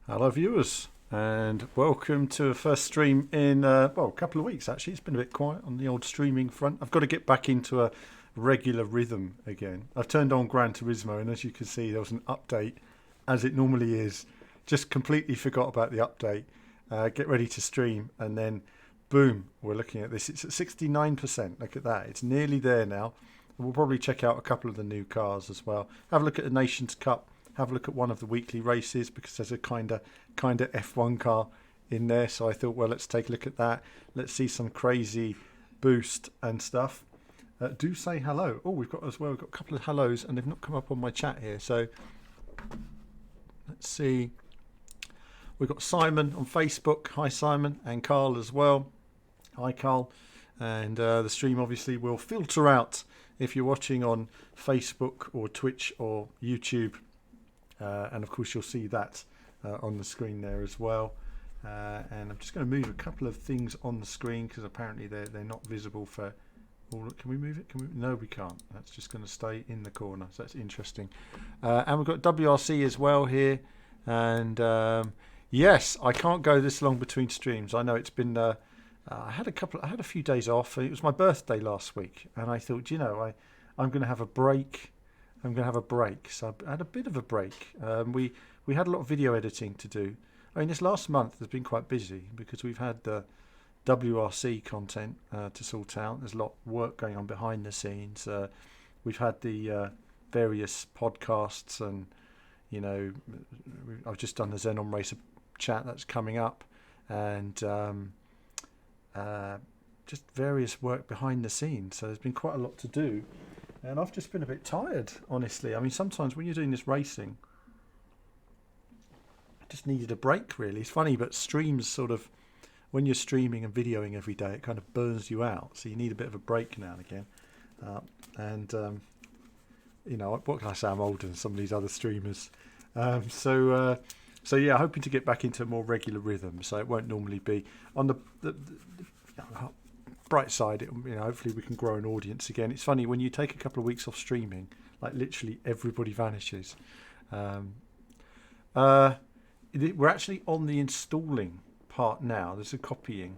Hello, viewers, and welcome to a first stream in a couple of weeks. Actually, it's been a bit quiet on the old streaming front. I've got to get back into a regular rhythm again. I've turned on Gran Turismo, and as you can see, there was an update, as it normally is. Just completely forgot about the update. Get ready to stream, and then boom, we're looking at this. It's at 69%. Look at that; it's nearly there now. We'll probably check out a couple of the new cars as well. Have a look at the Nations Cup. Have a look at one of the weekly races because there's a kind of F1 car in there. So I thought, well, let's take a look at that. Let's see some crazy boost and stuff. Do say hello. Oh, we've got a couple of hellos, and they've not come up on my chat here. So let's see. We've got Simon on Facebook. Hi, Simon, and Carl as well. Hi, Carl. And the stream obviously will filter out if you're watching on Facebook or Twitch or YouTube. And of course you'll see that on the screen there as well. And I'm just going to move a couple of things on the screen because apparently they're not visible for all. Can we move it? No, we can't. That's just going to stay in the corner. So that's interesting. And we've got WRC as well here. And yes, I can't go this long between streams. I know it's been. I had a few days off. It was my birthday last week, and I thought, I'm going to have a break. So I had a bit of a break. We had a lot of video editing to do. I mean, this last month has been quite busy because we've had the WRC content to sort out. There's a lot of work going on behind the scenes. We've had the various podcasts, and I've just done the Xenon Racer chat that's coming up, and just various work behind the scenes. So there's been quite a lot to do. And I've just been a bit tired, honestly. I mean, sometimes when you're doing this racing, I just needed a break, really. It's funny, but streams sort of, when you're streaming and videoing every day, it kind of burns you out. So you need a bit of a break now and again. What can I say? I'm older than some of these other streamers. So yeah, hoping to get back into a more regular rhythm. So it won't normally be on the bright side, hopefully we can grow an audience again. It's funny when you take a couple of weeks off streaming, like literally everybody vanishes. We're actually on the installing part now. There's a copying.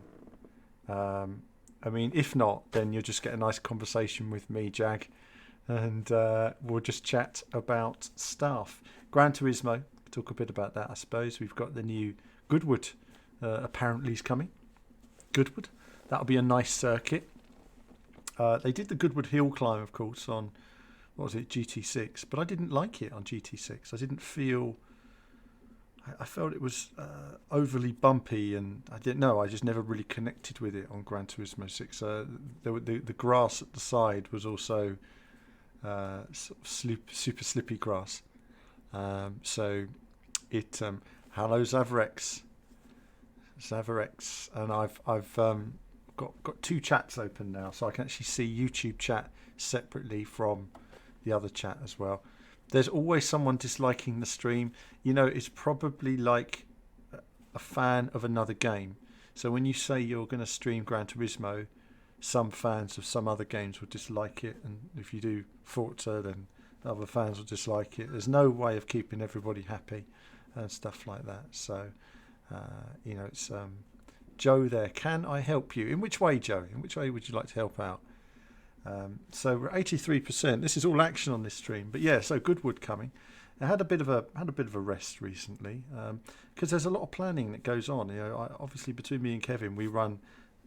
If not, then you'll just get a nice conversation with me, Jag, and we'll just chat about stuff. Gran Turismo, talk a bit about that, I suppose. We've got the new Goodwood apparently is coming. Goodwood. That'll be a nice circuit. They did the Goodwood Hill climb, of course, on, GT6, but I didn't like it on GT6. I didn't feel... I felt it was overly bumpy, and I didn't know. I just never really connected with it on Gran Turismo 6. The grass at the side was also sort of super slippy grass. Hello, Zavrex. And I've got two chats open now, so I can actually see YouTube chat separately from the other chat as well. There's always someone disliking the stream. It's probably like a fan of another game. So when you say you're going to stream Gran Turismo, some fans of some other games will dislike it, and if you do Forza, then other fans will dislike it. There's no way of keeping everybody happy and stuff like that. So it's Joe there. Can I help you? In which way, Joe? In which way would you like to help out? So we're 83%. This is all action on this stream. But yeah, so Goodwood coming. I had a bit of a rest recently because there's a lot of planning that goes on. Obviously between me and Kevin, we run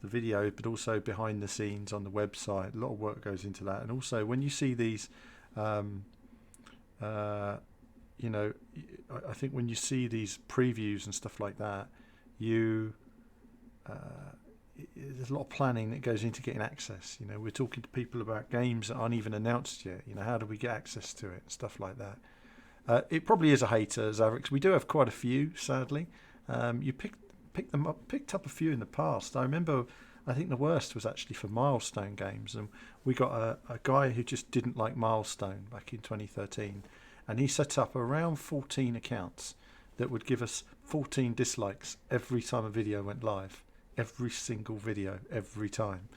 the video, but also behind the scenes on the website. A lot of work goes into that. And also when you see these, I think when you see these previews and stuff like that, there's a lot of planning that goes into getting access. We're talking to people about games that aren't even announced yet. How do we get access to it and stuff like that. It probably is a hater, Zavix. We do have quite a few, sadly. You picked up a few in the past. I remember, I think the worst was actually for Milestone games, and we got a guy who just didn't like Milestone back in 2013, and he set up around 14 accounts that would give us 14 dislikes every time a video went live. Every single video, every time.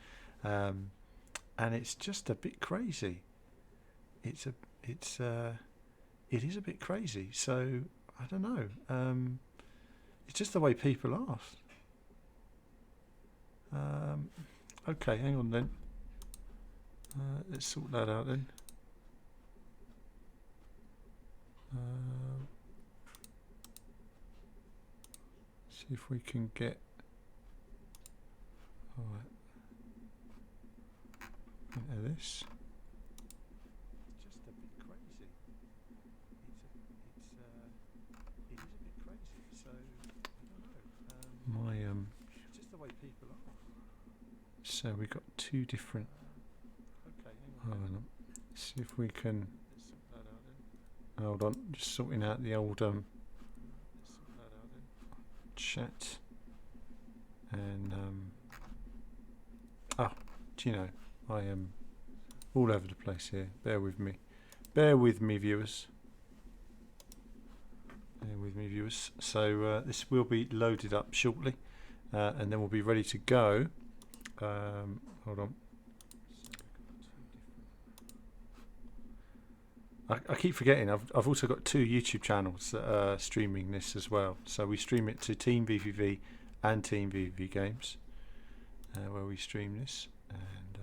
And it's just a bit crazy. It is a bit crazy. So I don't know. It's just the way people are. Okay, hang on then. Let's sort that out then. See if we can get. All right. Into this. Just a bit crazy. It is a bit crazy. So I don't know. Just the way people are. So we got two different. Okay. Hold on. See if we can. Hold on. Just sorting out the old chat. And do you know, I am all over the place here. Bear with me. Bear with me, viewers. Bear with me, viewers. So this will be loaded up shortly, and then we'll be ready to go. Hold on. I keep forgetting. I've also got two YouTube channels that are streaming this as well. So we stream it to Team VVV and Team VVV Games, where we stream this. And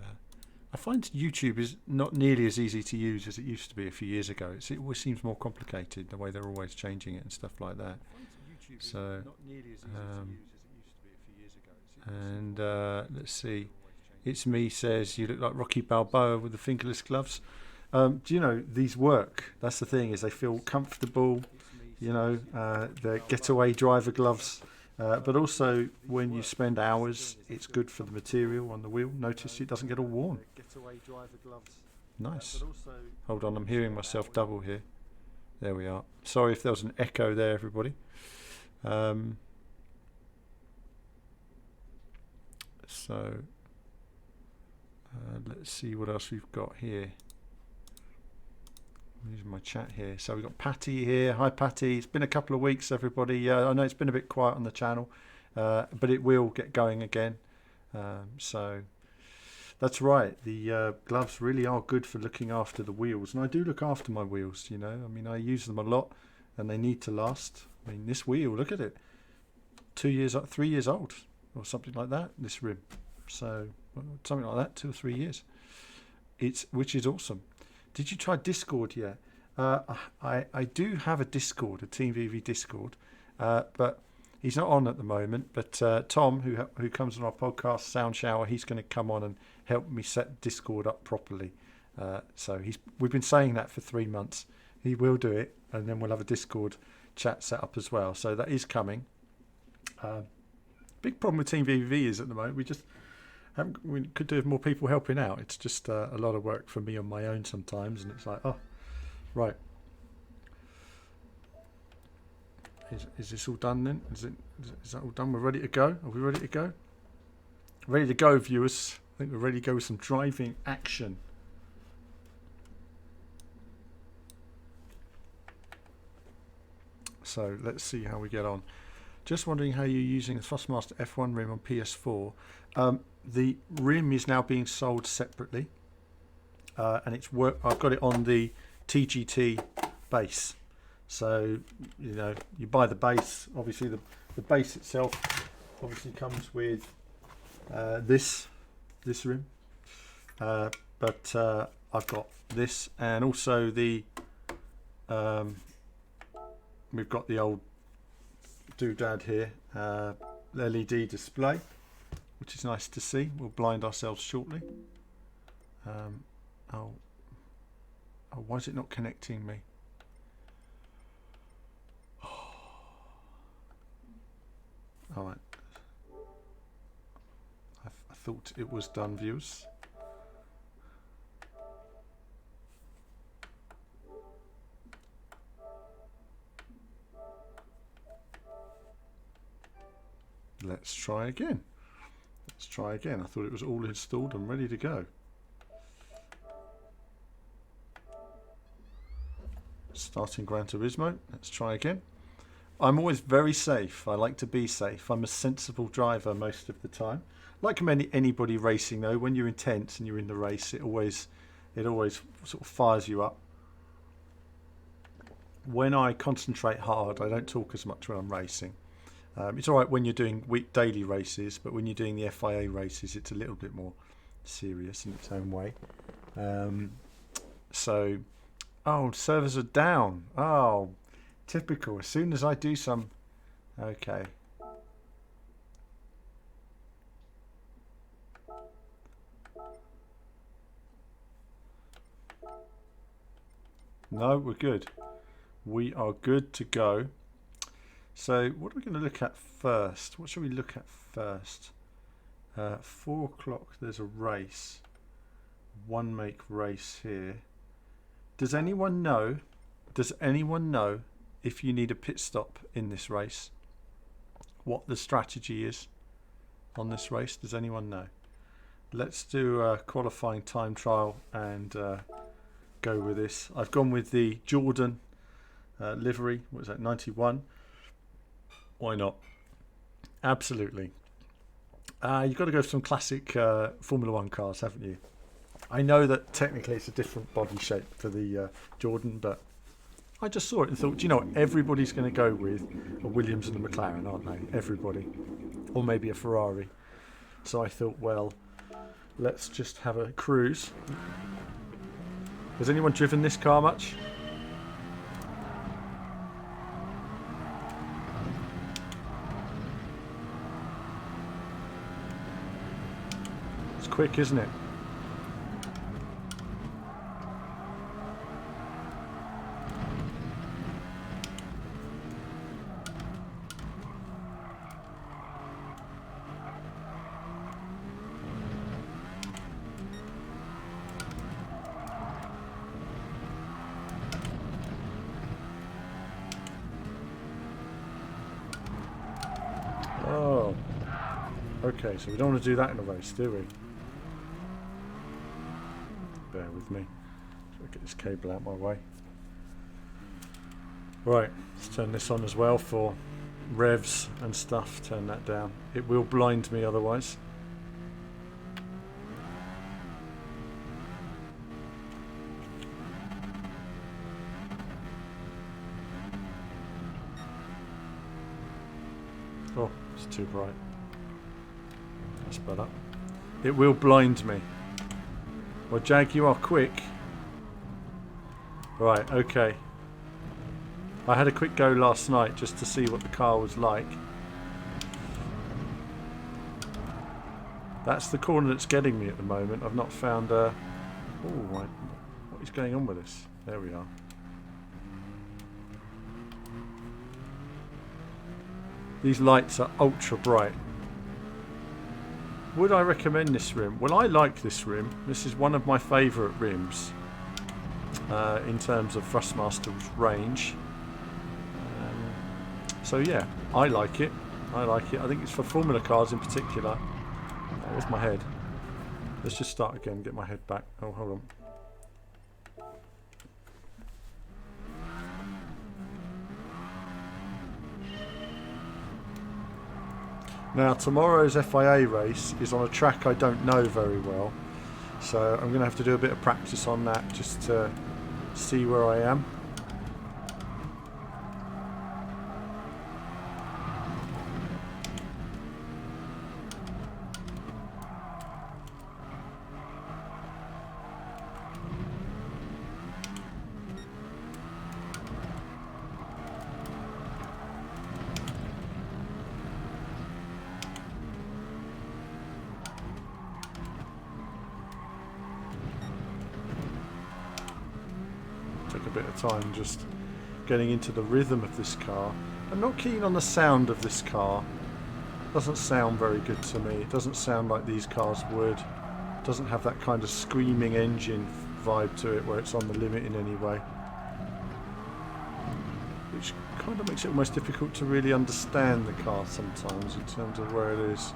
I find YouTube is not nearly as easy to use as it used to be a few years ago. It always seems more complicated, the way they're always changing it and stuff like that. So, and let's see. It's me says, you look like Rocky Balboa with the fingerless gloves. Do you know, these work? That's the thing, is they feel comfortable, you know, they're getaway driver gloves. But also, when you spend hours, it's good for the material on the wheel. Notice it doesn't get all worn. Nice. Hold on, I'm hearing myself double here. There we are. Sorry if there was an echo there, everybody. Let's see what else we've got here. I'm using my chat here. So we've got Patty here. Hi Patty. It's been a couple of weeks, everybody. I know it's been a bit quiet on the channel, but it will get going again. So that's right. The gloves really are good for looking after the wheels. And I do look after my wheels, you know. I mean, I use them a lot and they need to last. I mean, this wheel, look at it. 3 years old or something like that, this rim. So something like that, 2 or 3 years. Which is awesome. Did you try Discord yet? I do have a Discord, a Team VV Discord, but he's not on at the moment. But Tom, who comes on our podcast, Sound Shower, he's going to come on and help me set Discord up properly. So we've been saying that for 3 months. He will do it, and then we'll have a Discord chat set up as well. So that is coming. Big problem with Team VV is at the moment we could do with more people helping out. It's just a lot of work for me on my own sometimes, and it's like, oh, right. Is this all done then? Is that all done? We're ready to go? Are we ready to go? Ready to go, viewers. I think we're ready to go with some driving action. So let's see how we get on. Just wondering how you're using the Thrustmaster F1 rim on PS4. The rim is now being sold separately, and I've got it on the TGT base. So you know, you buy the base. Obviously, the base itself obviously comes with this rim, but I've got this, and also we've got the old doodad here, LED display, which is nice to see. We'll blind ourselves shortly. Why is it not connecting me? All right. I thought it was done, viewers. Let's try again. I thought it was all installed and ready to go. Starting Gran Turismo. Let's try again. I'm always very safe. I like to be safe. I'm a sensible driver most of the time. Like anybody racing though, when you're intense and you're in the race, it always sort of fires you up. When I concentrate hard, I don't talk as much when I'm racing. It's all right when you're doing daily races, but when you're doing the FIA races, it's a little bit more serious in its own way. So, oh, servers are down. Oh, typical. As soon as I do some, okay. No, we're good. We are good to go. So what are we going to look at first? What should we look at first? 4 o'clock, there's a race. One make race here. Does anyone know if you need a pit stop in this race? What the strategy is on this race? Does anyone know? Let's do a qualifying time trial and go with this. I've gone with the Jordan livery. What is that, 91? Why not? Absolutely. You've got to go for some classic Formula One cars, haven't you? I know that technically it's a different body shape for the Jordan, but I just saw it and thought, you know what, everybody's going to go with a Williams and a McLaren, aren't they? Everybody. Or maybe a Ferrari. So I thought, well, let's just have a cruise. Has anyone driven this car much? It's quick, isn't it? Oh, okay, so we don't want to do that in a race, do we? Bear with me. So I get this cable out my way. Right, let's turn this on as well for revs and stuff. Turn that down. It will blind me otherwise. Oh, it's too bright. That's better. It will blind me. Well, Jag, you are quick. Right, okay. I had a quick go last night just to see what the car was like. That's the corner that's getting me at the moment. I've not found a... Oh, right. What is going on with this? There we are. These lights are ultra bright. Would I recommend this rim? Well, I like this rim. This is one of my favourite rims in terms of Thrustmaster's range. So yeah, I like it. I like it. I think it's for Formula cars in particular. Where's my head? Let's just start again. Get my head back. Oh, hold on. Now, tomorrow's FIA race is on a track I don't know very well, so I'm going to have to do a bit of practice on that just to see where I am. Took a bit of time just getting into the rhythm of this car. I'm not keen on the sound of this car. It doesn't sound very good to me. It doesn't sound like these cars would. It doesn't have that kind of screaming engine vibe to it where it's on the limit in any way. Which kind of makes it almost difficult to really understand the car sometimes in terms of where it is.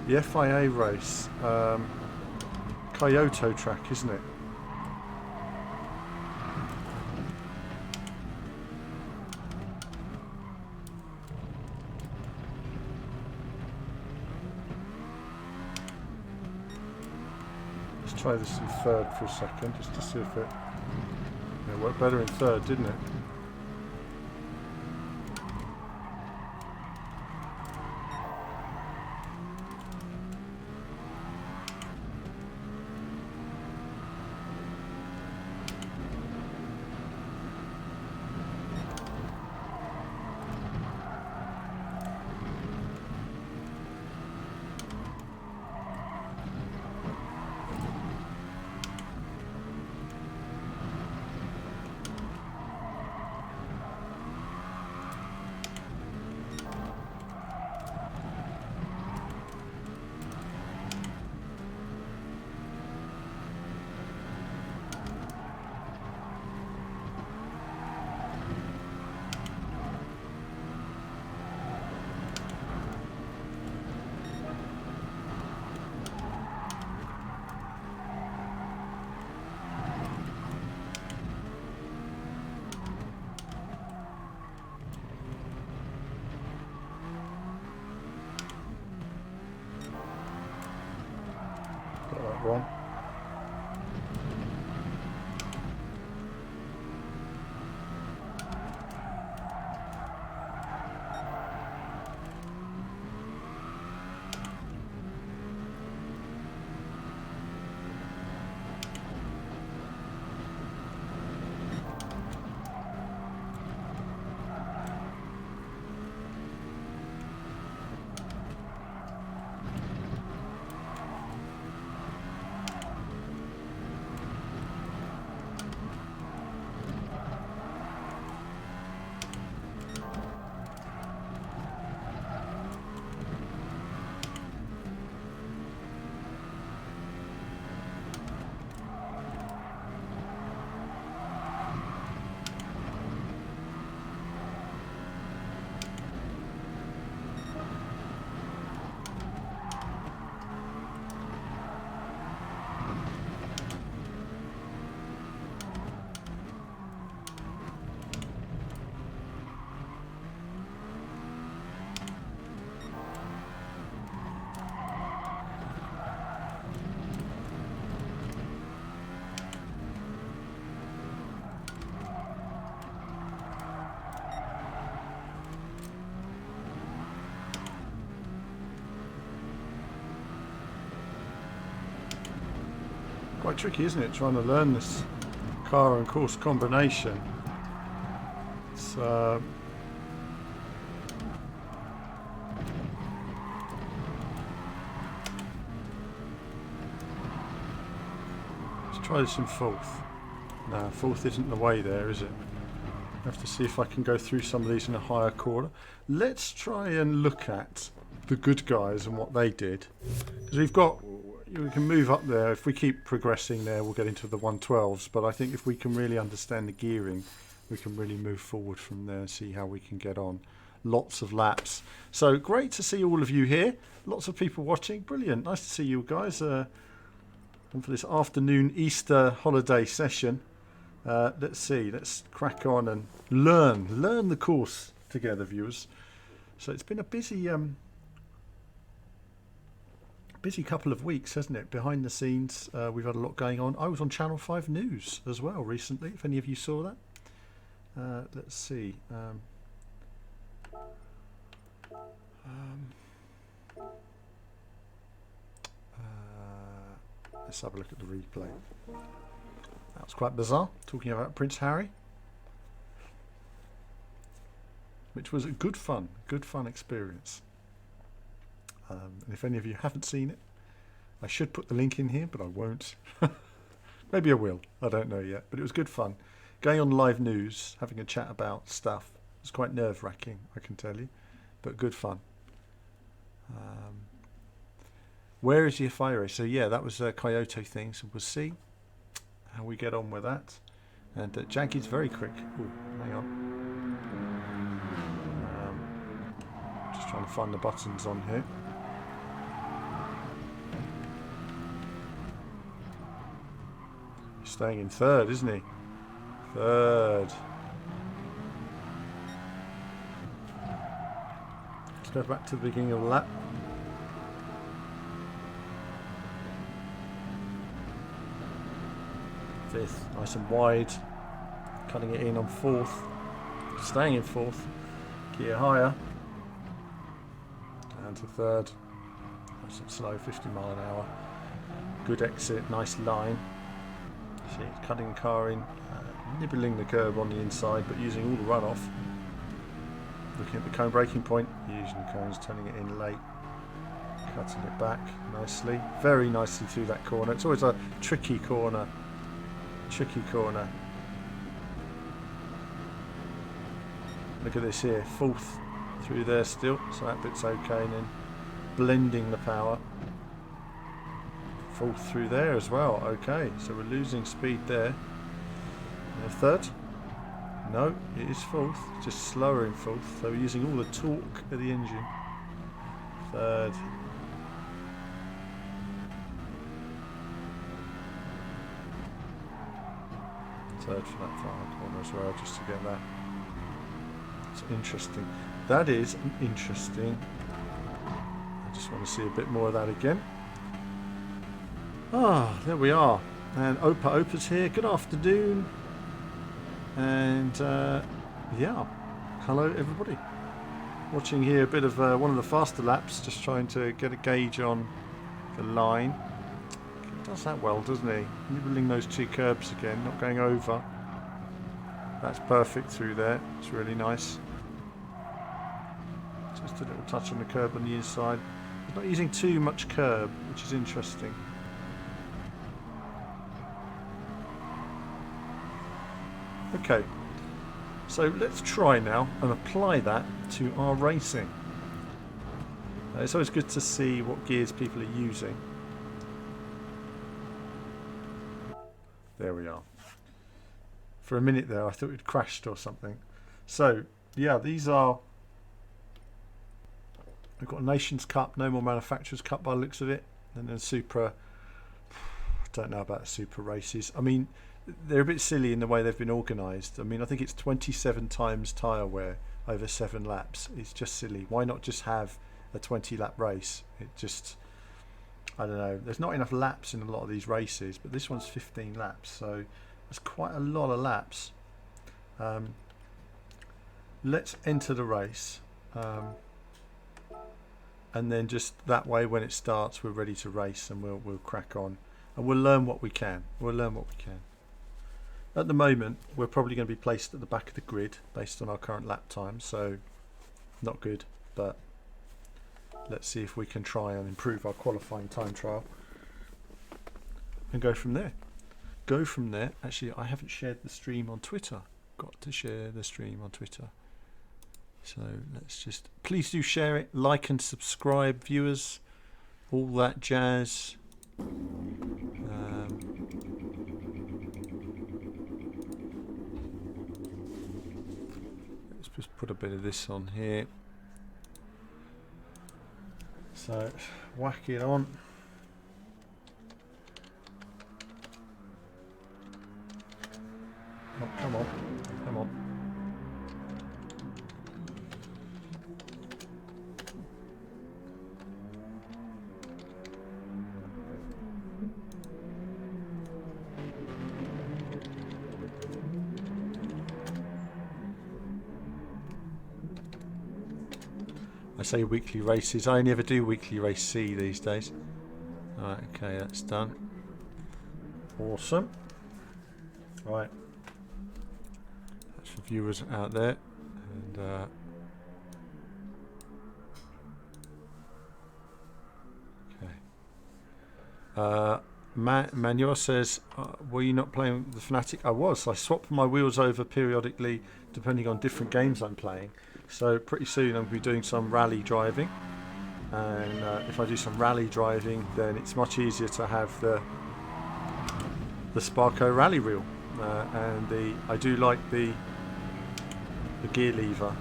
The FIA race, Kyoto track, isn't it? Let's try this in third for a second, just to see if it worked better in third, didn't it? Got that wrong. Quite tricky, isn't it, trying to learn this car and course combination. It's let's try this in fourth. No, fourth isn't the way there, is it? I have to see if I can go through some of these in a higher corner. Let's try and look at the good guys and what they did, because we can move up there. If we keep progressing there, we'll get into the 112s, but I think if we can really understand the gearing, we can really move forward from there and see how we can get on. Lots of laps. So great to see all of you here. Lots of people watching. Brilliant. Nice to see you guys on for this afternoon Easter holiday session. Let's see. Let's crack on and learn the course together, viewers. So it's been a busy couple of weeks, hasn't it? Behind the scenes, we've had a lot going on. I was on Channel 5 News as well recently, if any of you saw that. Let's see. Let's have a look at the replay. That was quite bizarre, talking about Prince Harry, which was a good fun experience. And if any of you haven't seen it, I should put the link in here, but I won't. Maybe I will. I don't know yet. But it was good fun. Going on live news, having a chat about stuff. It was quite nerve-wracking, I can tell you, but good fun. Where is the FIA race? So yeah, that was a Kyoto thing, so we'll see how we get on with that. And Jackie's very quick. Ooh, hang on. Just trying to find the buttons on here. He's staying in third, isn't he? Third. Let's go back to the beginning of the lap. fifth, nice and wide, cutting it in on fourth, staying in fourth, gear higher, down to third, nice and slow, 50 mile an hour, good exit, nice line, see it's cutting the car in, nibbling the curb on the inside but using all the runoff, looking at the cone braking point, using the cones, turning it in late, cutting it back nicely, very nicely through that corner. It's always a tricky corner. Look at this here, fourth through there still, so that bit's okay, and then blending the power. Fourth through there as well, okay, so we're losing speed there. And third? No, it is fourth, just slower in fourth, so we're using all the torque of the engine. Third. Third for that final corner as well, just to get that. It's interesting. That is interesting. I just want to see a bit more of that again. Ah, there we are. And Opa's here. Good afternoon. And yeah, hello everybody. Watching here a bit of one of the faster laps, just trying to get a gauge on the line. He does that well, doesn't he? Nibbling those two curbs again, not going over. That's perfect through there. It's really nice. Just a little touch on the curb on the inside. He's not using too much curb, which is interesting. Okay, so let's try now and apply that to our racing. It's always good to see what gears people are using. There we are. For a minute there I thought it crashed or something. So yeah, these are, we've got a Nations Cup, no more Manufacturers Cup by the looks of it, and then Supra. I don't know about Supra races. I mean, they're a bit silly in the way they've been organised. I mean, I think it's 27 times tyre wear over 7 laps. It's just silly. Why not just have a 20 lap race? It just, I don't know. There's not enough laps in a lot of these races, but this one's 15 laps, so that's quite a lot of laps. Let's enter the race. And then just that way when it starts we're ready to race, and we'll crack on. And we'll learn what we can. At the moment, we're probably going to be placed at the back of the grid based on our current lap time, so not good, but let's see if we can try and improve our qualifying time trial and go from there. Actually, I haven't shared the stream on Twitter. Got to share the stream on Twitter. So let's just, please do share it, like and subscribe, viewers, all that jazz. Let's just put a bit of this on here. So whack it on. Oh, come on. I say weekly races. I only ever do weekly race C these days. Alright, okay, that's done. Awesome. Right. That's for viewers out there. And okay. Manuel says, were you not playing the Fnatic? I was. I swap my wheels over periodically depending on different games I'm playing. So pretty soon I'm going to be doing some rally driving, and if I do some rally driving, then it's much easier to have the Sparco rally reel, and I do like the gear lever.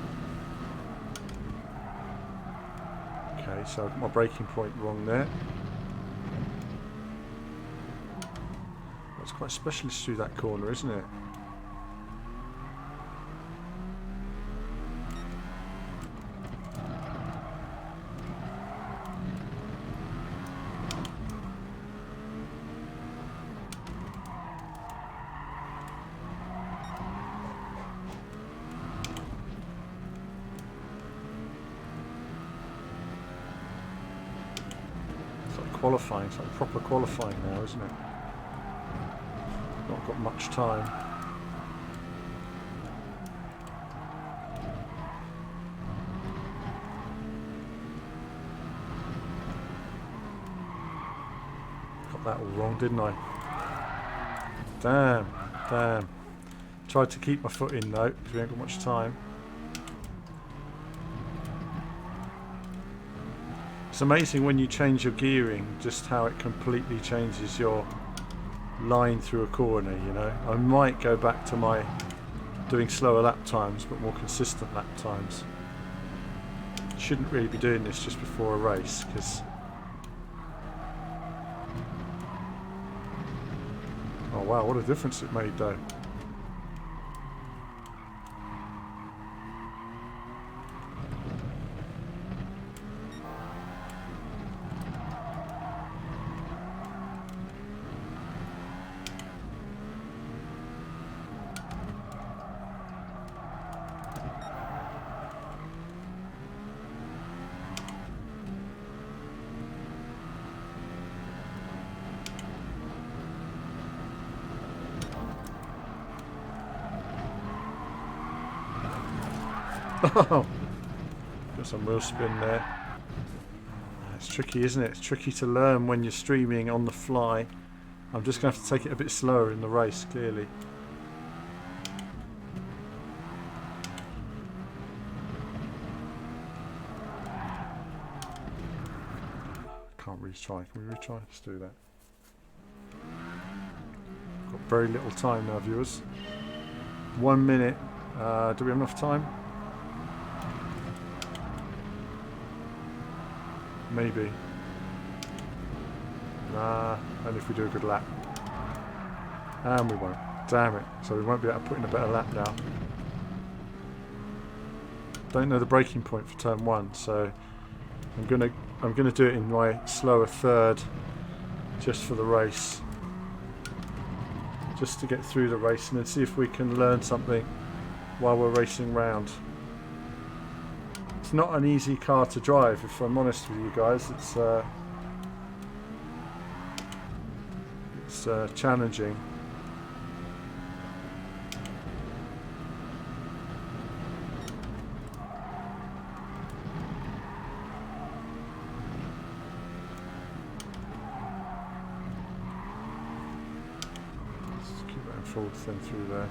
Okay, so my braking point wrong there. It's quite specialist through that corner, isn't it? qualifying. It's like proper qualifying now, isn't it? Not got much time. Got that all wrong, didn't I? Damn, damn. Tried to keep my foot in though, because we ain't got much time. It's amazing when you change your gearing, just how it completely changes your line through a corner, you know. I might go back to my doing slower lap times, but more consistent lap times. Shouldn't really be doing this just before a race, because... Oh wow, what a difference it made though. Oh, got some wheel spin there. It's tricky, isn't it? It's tricky to learn when you're streaming on the fly. I'm just going to have to take it a bit slower in the race, clearly. Can't retry. Can we retry? Let's do that. Got very little time now, viewers. 1 minute. Do we have enough time? Maybe. Nah, only if we do a good lap. And we won't. Damn it. So we won't be able to put in a better lap now. Don't know the braking point for turn 1, so I'm gonna do it in my slower third just for the race. Just to get through the race and then see if we can learn something while we're racing round. It's not an easy car to drive, if I'm honest with you guys. It's challenging. Let's keep that forward thing through there.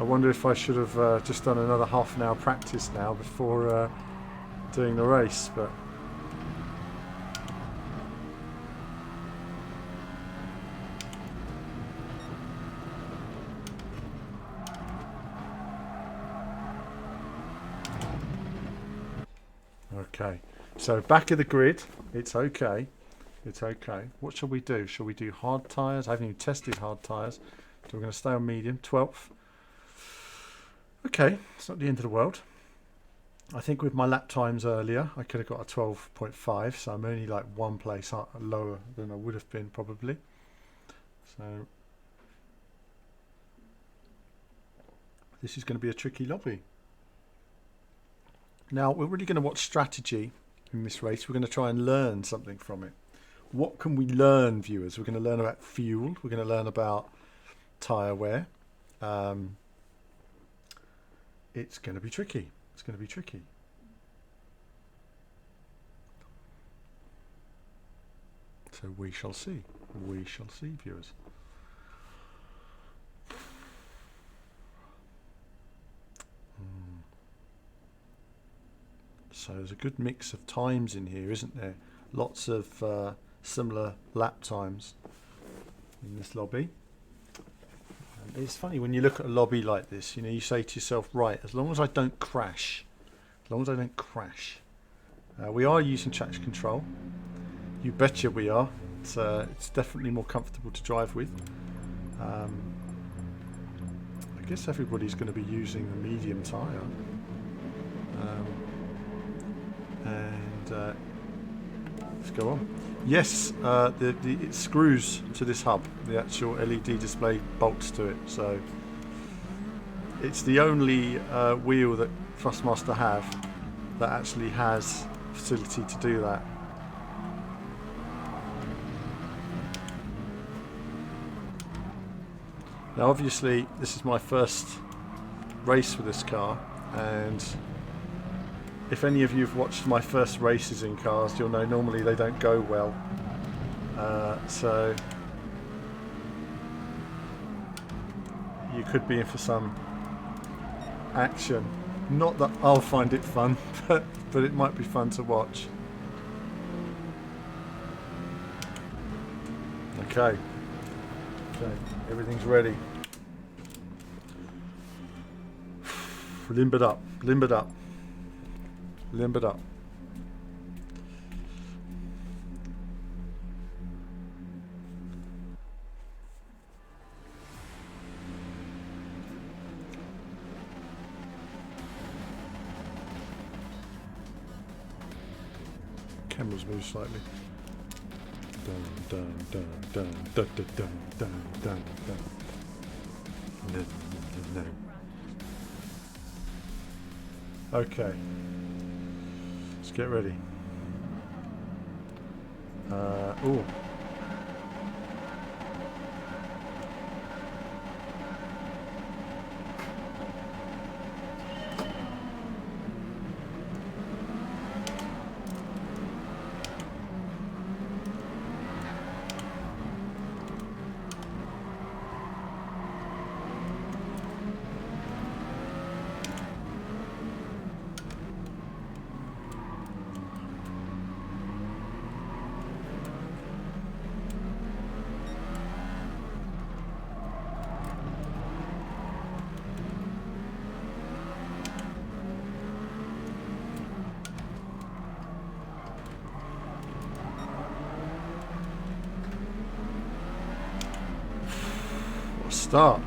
I wonder if I should have just done another half an hour practice now before doing the race, but okay. So back of the grid, it's okay. It's okay. What shall we do? Shall we do hard tyres? I haven't even tested hard tyres. So we're going to stay on medium, 12th. Okay, it's not the end of the world. I think with my lap times earlier, I could have got a 12.5, so I'm only like one place lower than I would have been probably. So this is going to be a tricky lobby. Now we're really going to watch strategy in this race. We're going to try and learn something from it. What can we learn, viewers? We're going to learn about fuel. We're going to learn about tyre wear. It's going to be tricky. It's going to be tricky. So we shall see. We shall see, viewers. So there's a good mix of times in here, isn't there? Lots of similar lap times in this lobby. It's funny when you look at a lobby like this, you know, you say to yourself, right, as long as I don't crash, we are using traction control. You betcha we are. It's definitely more comfortable to drive with. I guess everybody's going to be using the medium tyre. And it's go on. Yes, it screws to this hub. The actual LED display bolts to it. So it's the only wheel that Thrustmaster have that actually has facility to do that. Now obviously this is my first race with this car, and if any of you have watched my first races in cars, you'll know normally they don't go well. So you could be in for some action. Not that I'll find it fun, but it might be fun to watch. Okay, everything's ready. Limbered up, limbered up, limbered up. Cameras move slightly. Dun dun dun dun dun dun dun dun dun dun. No, no, no. Okay, let's get ready. Ooh. Start.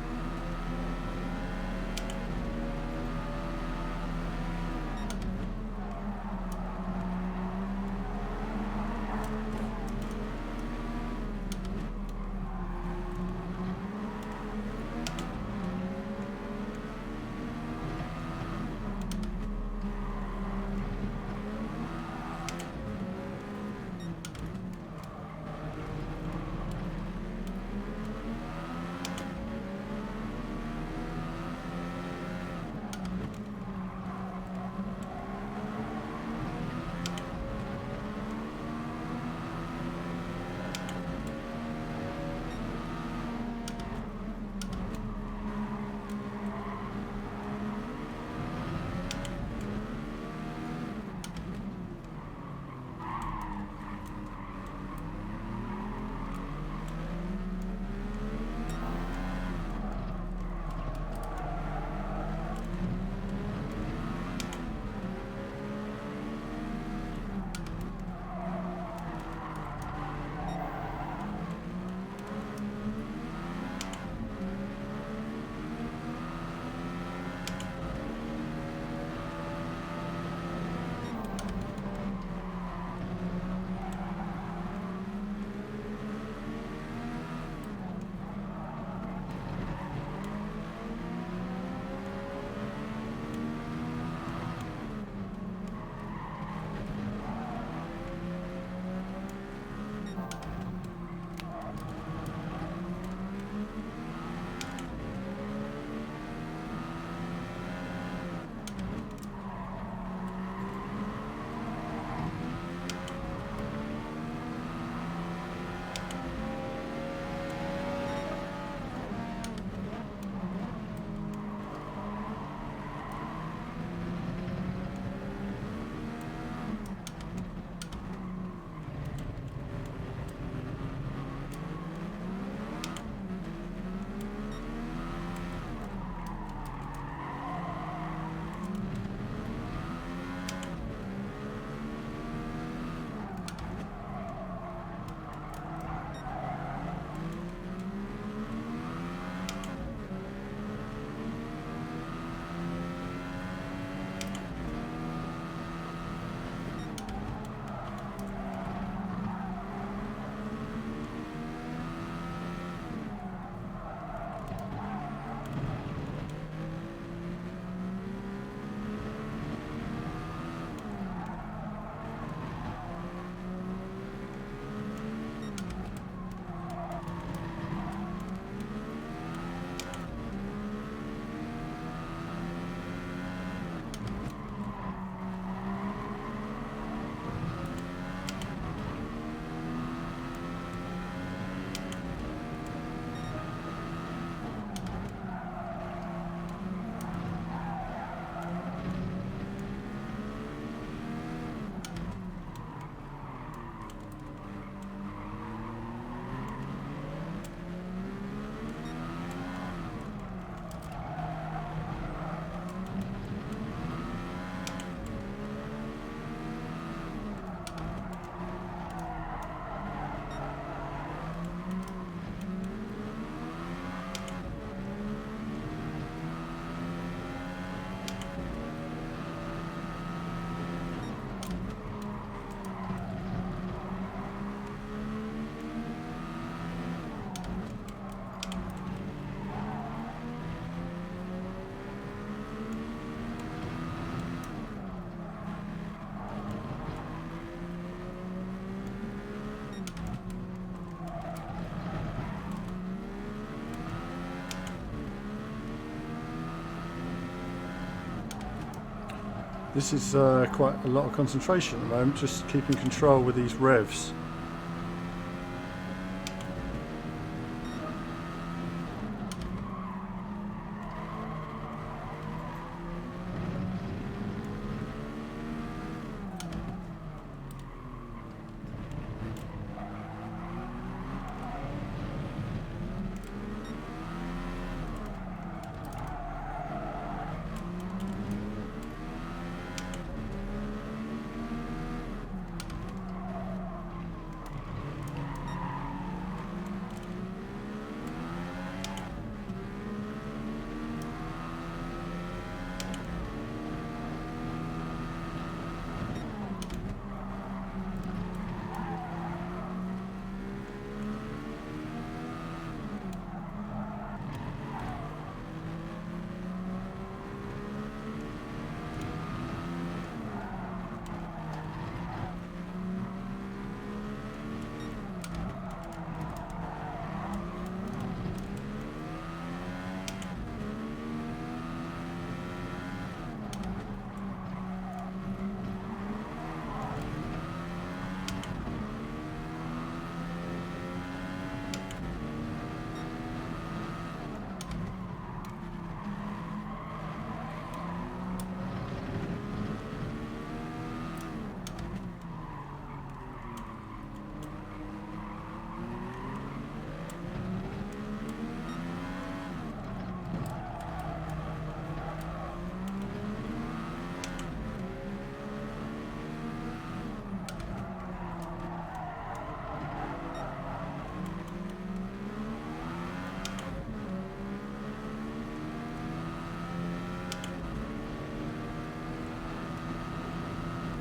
This is quite a lot of concentration at the moment, just keeping control with these revs.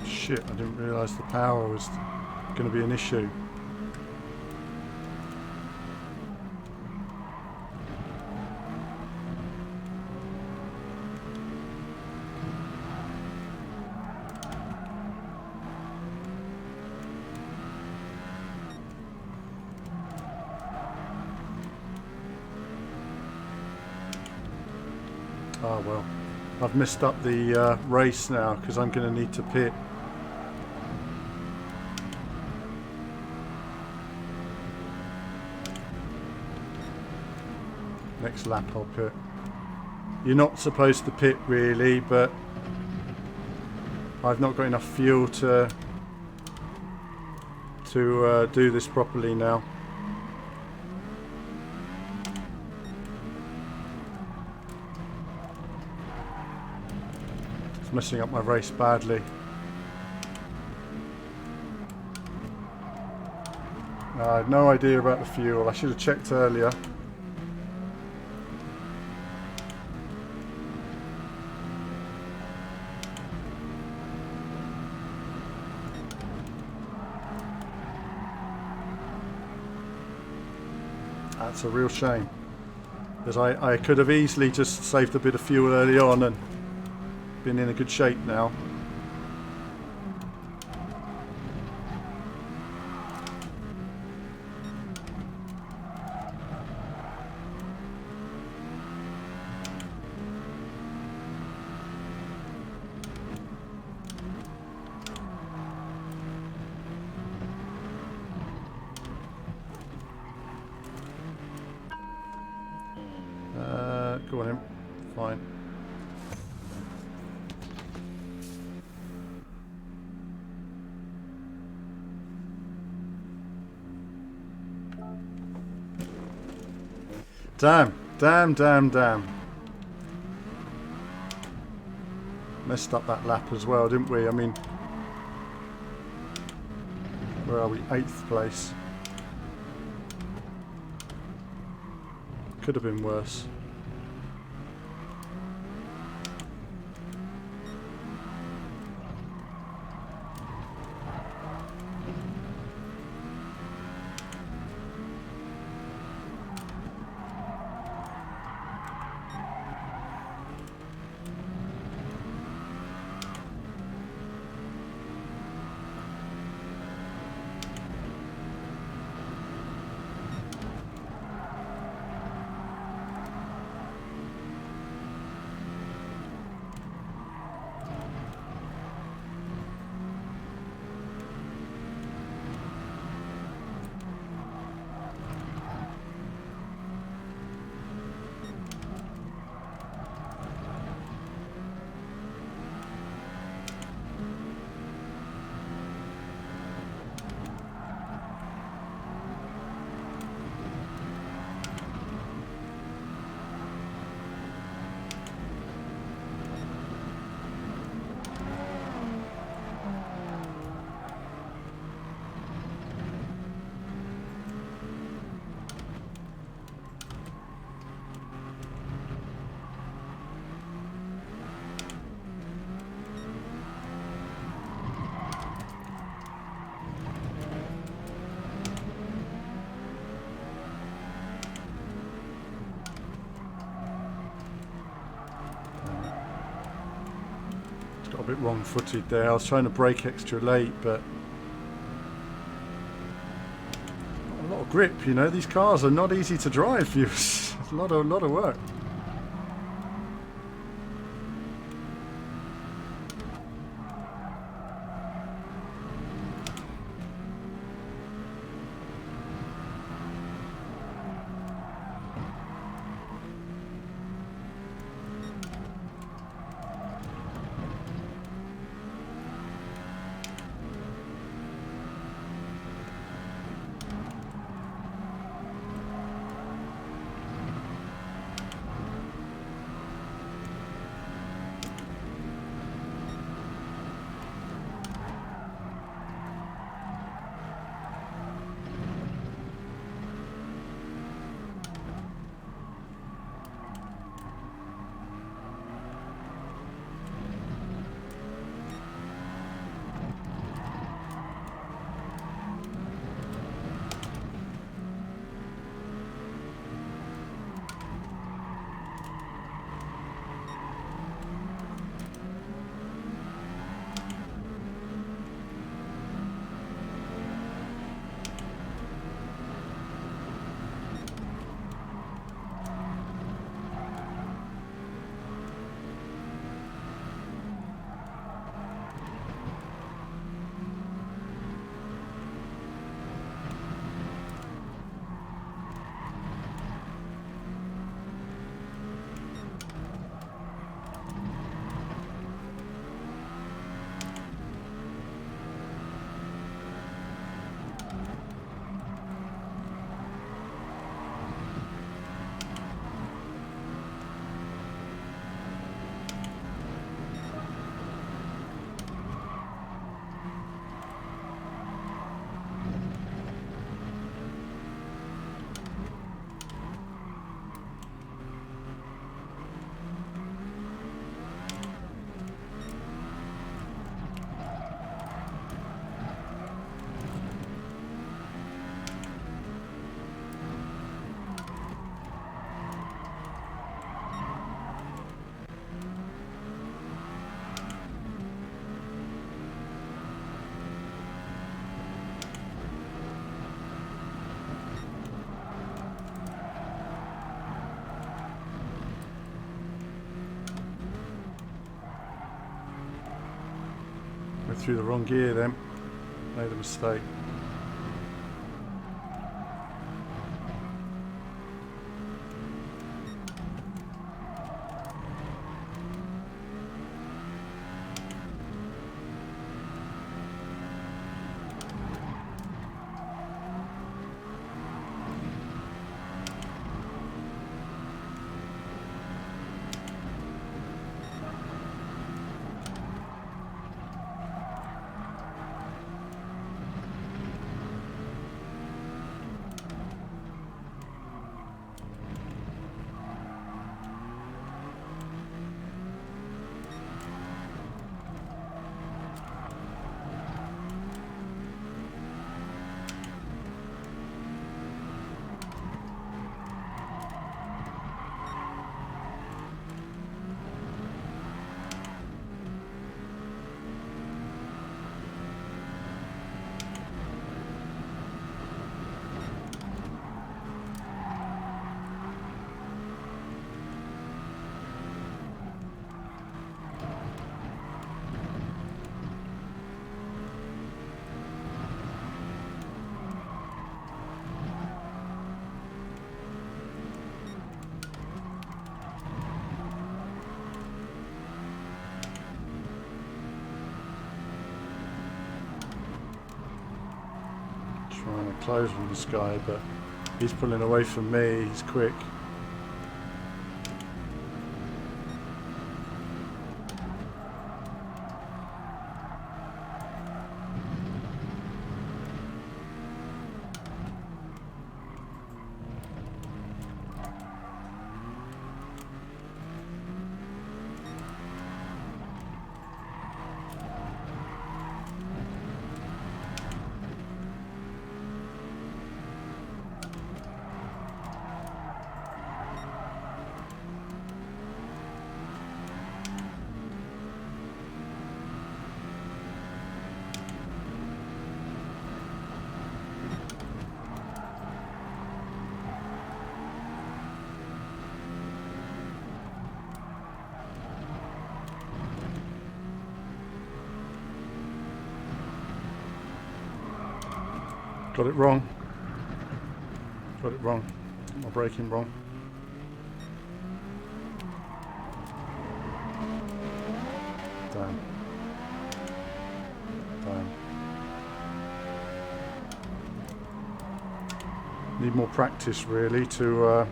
Shit, I didn't realise the power was going to be an issue. Oh well, I've messed up the race now because I'm going to need to pit. Next lap I'll pit. You're not supposed to pit really, but I've not got enough fuel to do this properly now. It's messing up my race badly. I had no idea about the fuel. I should have checked earlier. That's a real shame, because I could have easily just saved a bit of fuel early on and been in a good shape now. Go on in. Fine. Damn. Messed up that lap as well, didn't we? I mean, where are we? 8th place. Could have been worse. bit wrong-footed there. I was trying to brake extra late, but a lot of grip. You know, these cars are not easy to drive. It's a lot of work. Went through the wrong gear then. Made a mistake. Trying to close with this guy, but he's pulling away from me. He's quick. Got it wrong. Got it wrong. Got my braking wrong. Damn. Damn. Need more practice really to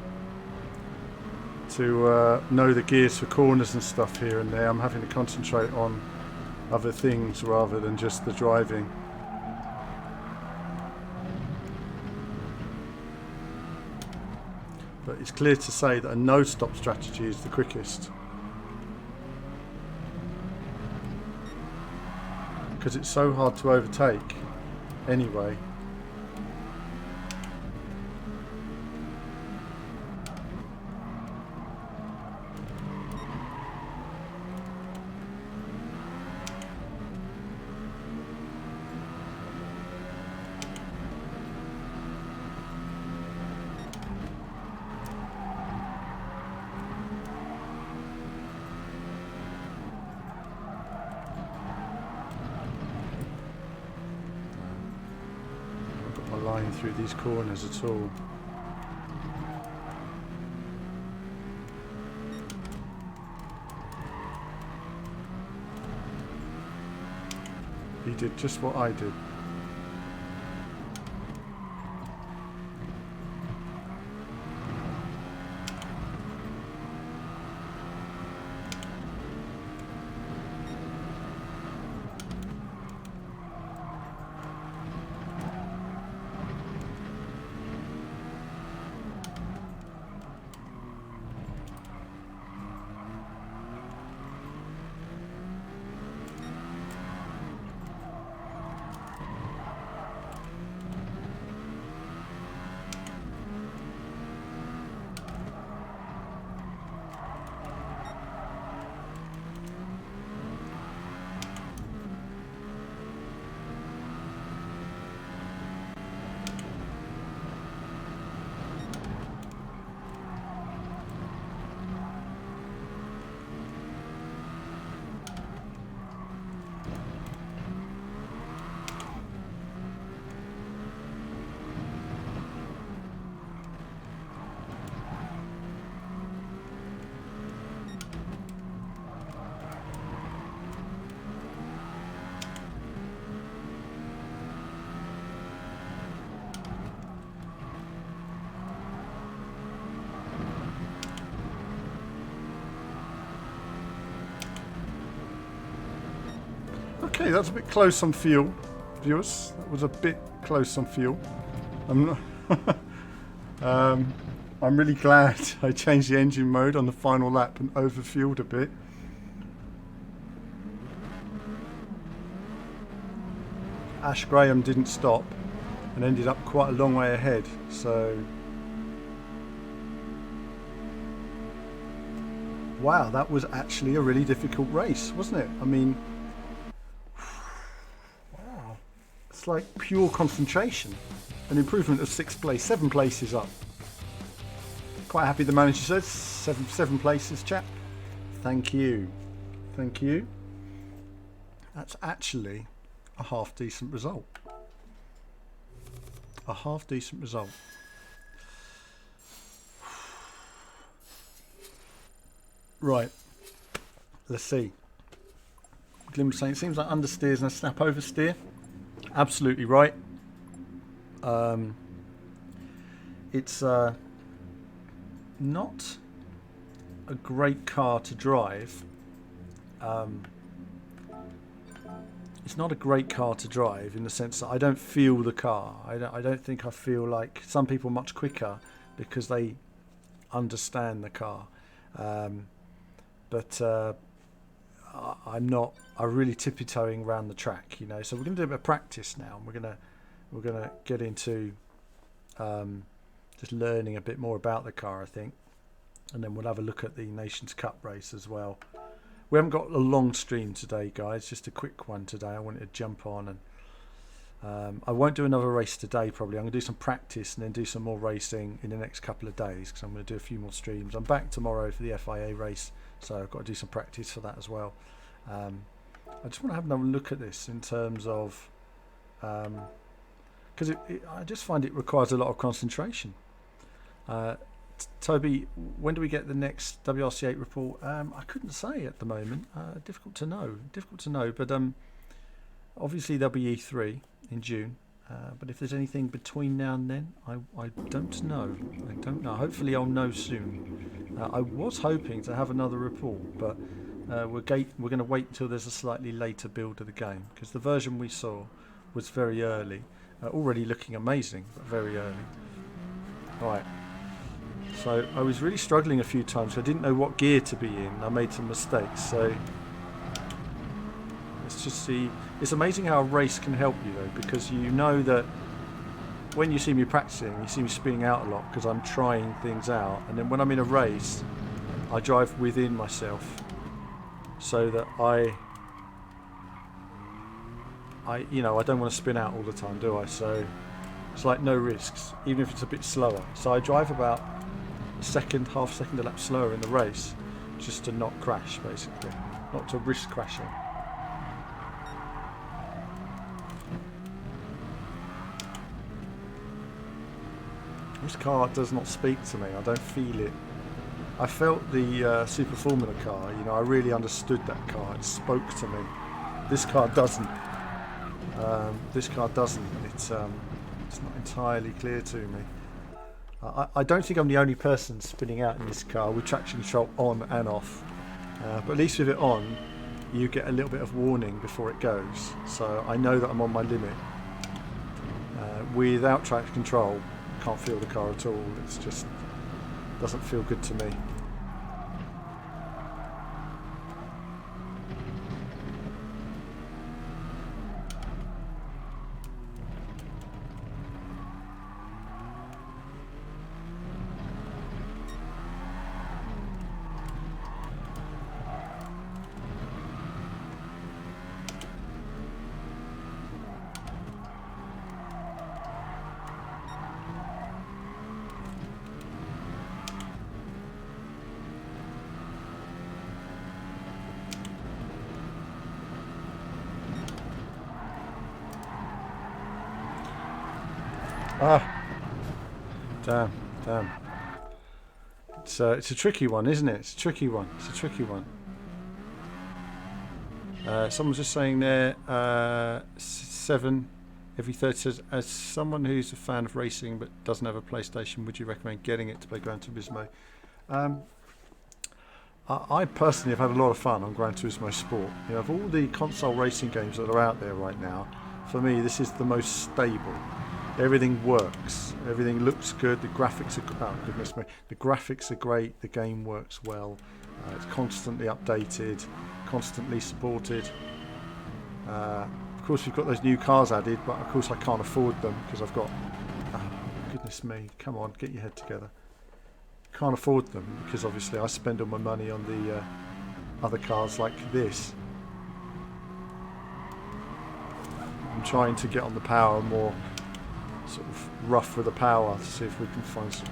know the gears for corners and stuff here and there. I'm having to concentrate on other things rather than just the driving. But it's clear to say that a no-stop strategy is the quickest. Because it's so hard to overtake anyway. Line through these corners at all. He did just what I did. Okay, that's a bit close on fuel, viewers. That was a bit close on fuel. I'm not I'm really glad I changed the engine mode on the final lap and overfueled a bit. Ash Graham didn't stop and ended up quite a long way ahead, so wow, that was actually a really difficult race, wasn't it? I mean, wow, it's like pure concentration. An improvement of 7 places up. Quite happy the manager says seven places, chap. Thank you. Thank you. That's actually a half decent result. A half decent result. Right. Let's see. Glim saying it seems like understeers and a snap oversteer. Absolutely right. It's not a great car to drive. It's not a great car to drive in the sense that I don't feel the car. I don't think I feel like some people much quicker because they understand the car. But I'm really tippy-toeing around the track, you know. So we're going to do a bit of practice now. We're gonna get into just learning a bit more about the car, I think, and then we'll have a look at the Nations Cup race as well. We haven't got a long stream today, guys. Just a quick one today. I wanted to jump on, and I won't do another race today. Probably I'm going to do some practice and then do some more racing in the next couple of days because I'm going to do a few more streams. I'm back tomorrow for the FIA race, so I've got to do some practice for that as well. I just want to have another look at this in terms of because I just find it requires a lot of concentration. Toby, when do we get the next WRC8 report? I couldn't say at the moment. Difficult to know. But obviously there'll be E3 in June. But if there's anything between now and then, I don't know. Hopefully I'll know soon. I was hoping to have another report, but we're going to wait until there's a slightly later build of the game, because the version we saw was very early, already looking amazing, but very early. Right. So I was really struggling a few times. I didn't know what gear to be in. I made some mistakes. So let's just see. It's amazing how a race can help you, though, because you know that when you see me practicing, you see me spinning out a lot because I'm trying things out. And then when I'm in a race, I drive within myself so that I don't want to spin out all the time, do I? So it's like no risks, even if it's a bit slower. So I drive about half second a lap slower in the race, just to not crash, basically, not to risk crashing. This car does not speak to me. I don't feel it. I felt the Super Formula car. I really understood that car. It spoke to me. This car doesn't. It's not entirely clear to me. I don't think I'm the only person spinning out in this car with traction control on and off. But at least with it on, you get a little bit of warning before it goes. So I know that I'm on my limit. Without traction control, I can't feel the car at all. It's just doesn't feel good to me. Damn. It's a tricky one, isn't it? It's a tricky one. Someone's just saying there, 7 every 30 says, as someone who's a fan of racing but doesn't have a PlayStation, would you recommend getting it to play Gran Turismo? I personally have had a lot of fun on Gran Turismo Sport. Of all the console racing games that are out there right now, for me this is the most stable. Everything works. Everything looks good. The graphics are great. The game works well. It's constantly updated, constantly supported. Of course, we've got those new cars added, but of course I can't afford them because I've got. Oh, goodness me! Come on, get your head together. Can't afford them because obviously I spend all my money on the other cars like this. I'm trying to get on the power more. Sort of rough with the power to see if we can find some.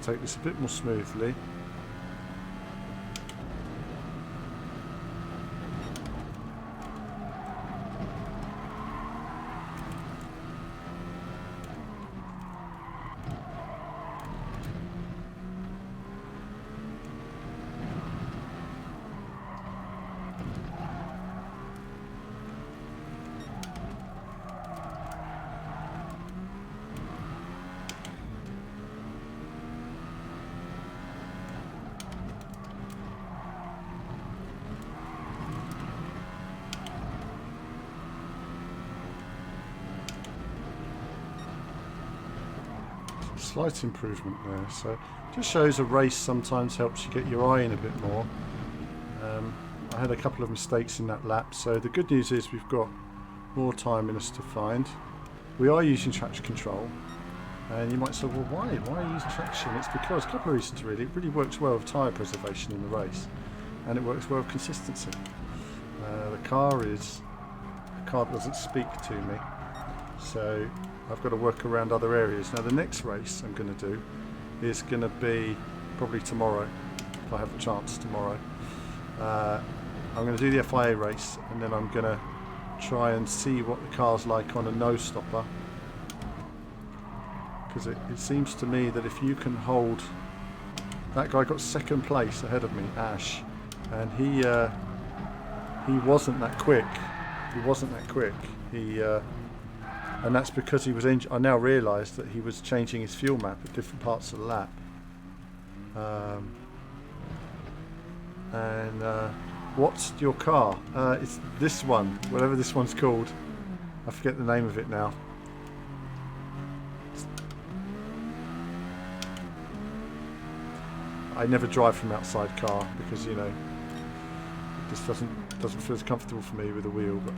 Take this a bit more smoothly. Slight improvement there, so just shows a race sometimes helps you get your eye in a bit more. I had a couple of mistakes in that lap, so the good news is we've got more time in us to find. We are using traction control, and you might say, well, why? Why are you using traction? It's because a couple of reasons really. It really works well with tyre preservation in the race, and it works well with consistency. The car doesn't speak to me, so I've got to work around other areas. Now the next race I'm going to do is going to be probably tomorrow, if I have a chance tomorrow. I'm going to do the FIA race, and then I'm going to try and see what the car's like on a no stopper, because it seems to me that if you can hold, that guy got second place ahead of me, Ash, and he wasn't that quick. And that's because he was I now realise that he was changing his fuel map at different parts of the lap. What's your car? It's this one, whatever this one's called. I forget the name of it now. I never drive from outside car because, you know, it just doesn't feel as comfortable for me with a wheel. But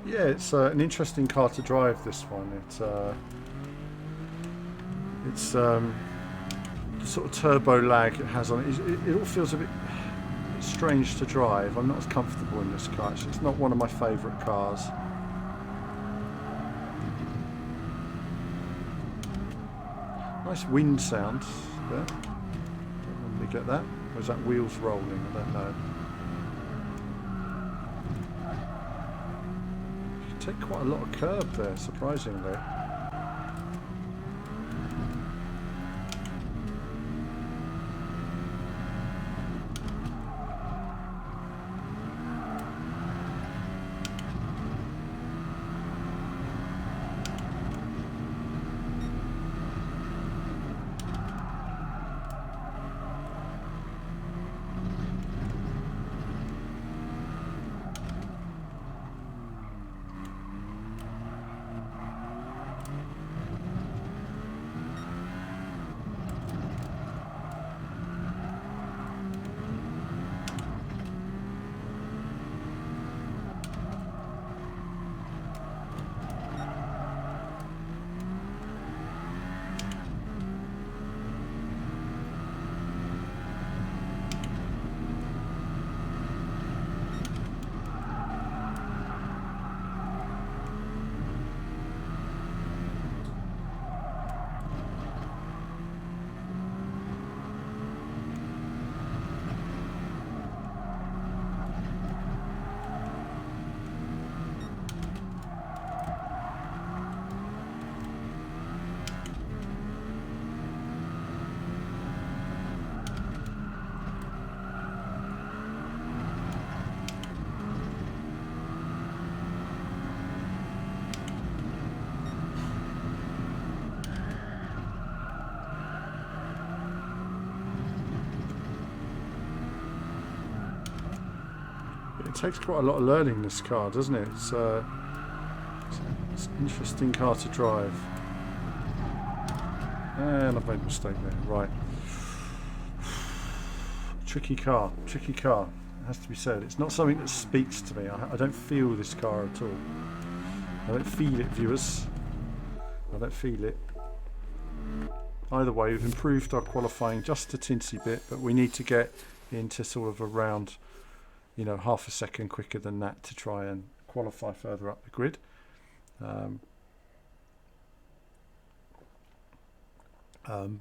yeah, it's an interesting car to drive, this one. It's the sort of turbo lag it has on it. It all feels a bit strange to drive. I'm not as comfortable in this car. It's not one of my favourite cars. Nice wind sound there. Don't normally get that. Or is that wheels rolling? I don't know. Take quite a lot of curb there, surprisingly. it takes quite a lot of learning, this car, doesn't it? It's an interesting car to drive. And I've made a mistake there. Right. Tricky car. Tricky car. It has to be said. It's not something that speaks to me. I don't feel this car at all. I don't feel it, viewers. I don't feel it. Either way, we've improved our qualifying just a tinsy bit, but we need to get into sort of around, you know, half a second quicker than that to try and qualify further up the grid. But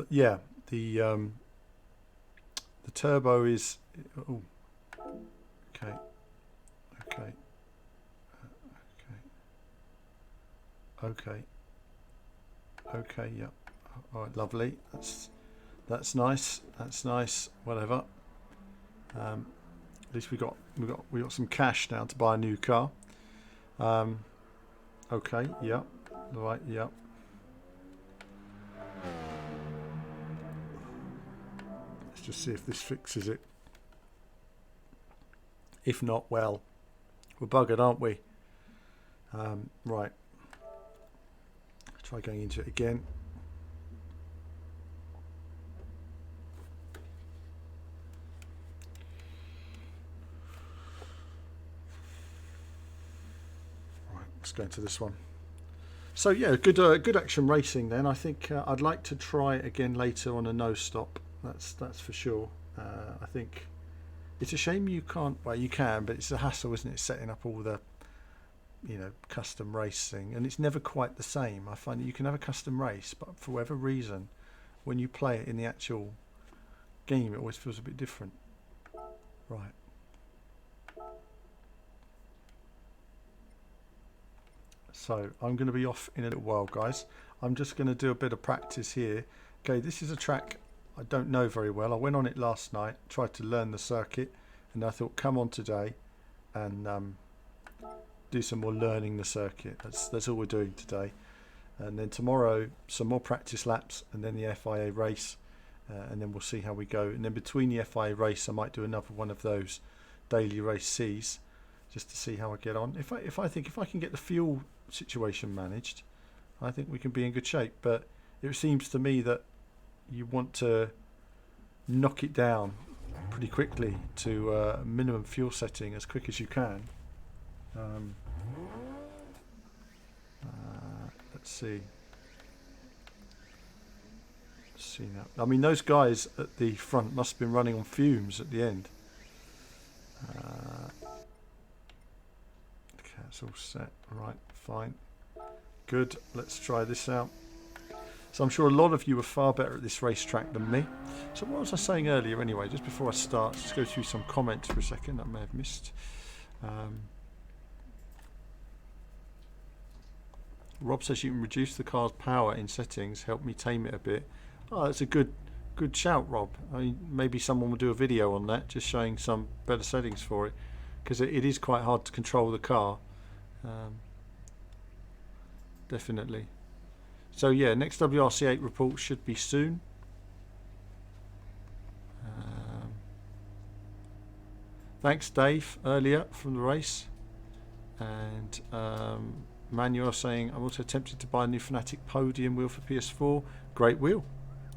yeah, the turbo is okay. Yeah. All right, lovely. That's nice. That's nice. Whatever. At least we got some cash now to buy a new car. Okay. Yeah. Right. Yeah. Let's just see if this fixes it. If not, well, we're buggered, aren't we? Right. Try going into it again. Right, let's go into this one. So yeah, good action racing then. I think I'd like to try it again later on a no stop. That's for sure. I think it's a shame you can't. Well, you can, but it's a hassle, isn't it? Setting up all the, you know, custom racing, and it's never quite the same. I find that you can have a custom race, but for whatever reason, when you play it in the actual game, it always feels a bit different. Right. So I'm going to be off in a little while, guys. I'm just going to do a bit of practice here. Okay, this is a track I don't know very well. I went on it last night, tried to learn the circuit, and I thought, come on today and do some more learning the circuit. That's all we're doing today. And then tomorrow, some more practice laps, and then the FIA race, and then we'll see how we go. And then between the FIA race, I might do another one of those daily race C's, just to see how I get on. If I think if I can get the fuel situation managed, I think we can be in good shape. But it seems to me that you want to knock it down pretty quickly to a minimum fuel setting as quick as you can. Let's see. Let's see now. I mean, those guys at the front must have been running on fumes at the end. Okay, it's all set. Right, fine. Good. Let's try this out. So I'm sure a lot of you are far better at this racetrack than me. So what was I saying earlier anyway, just before I start, let's go through some comments for a second that I may have missed. Rob says you can reduce the car's power in settings, help me tame it a bit. Oh, that's a good shout, Rob. I mean, maybe someone will do a video on that, just showing some better settings for it, because it is quite hard to control the car. Definitely. So yeah, next WRC8 report should be soon. Thanks, Dave, earlier from the race. And Manuel saying, I'm also tempted to buy a new Fanatic Podium wheel for PS4. Great wheel.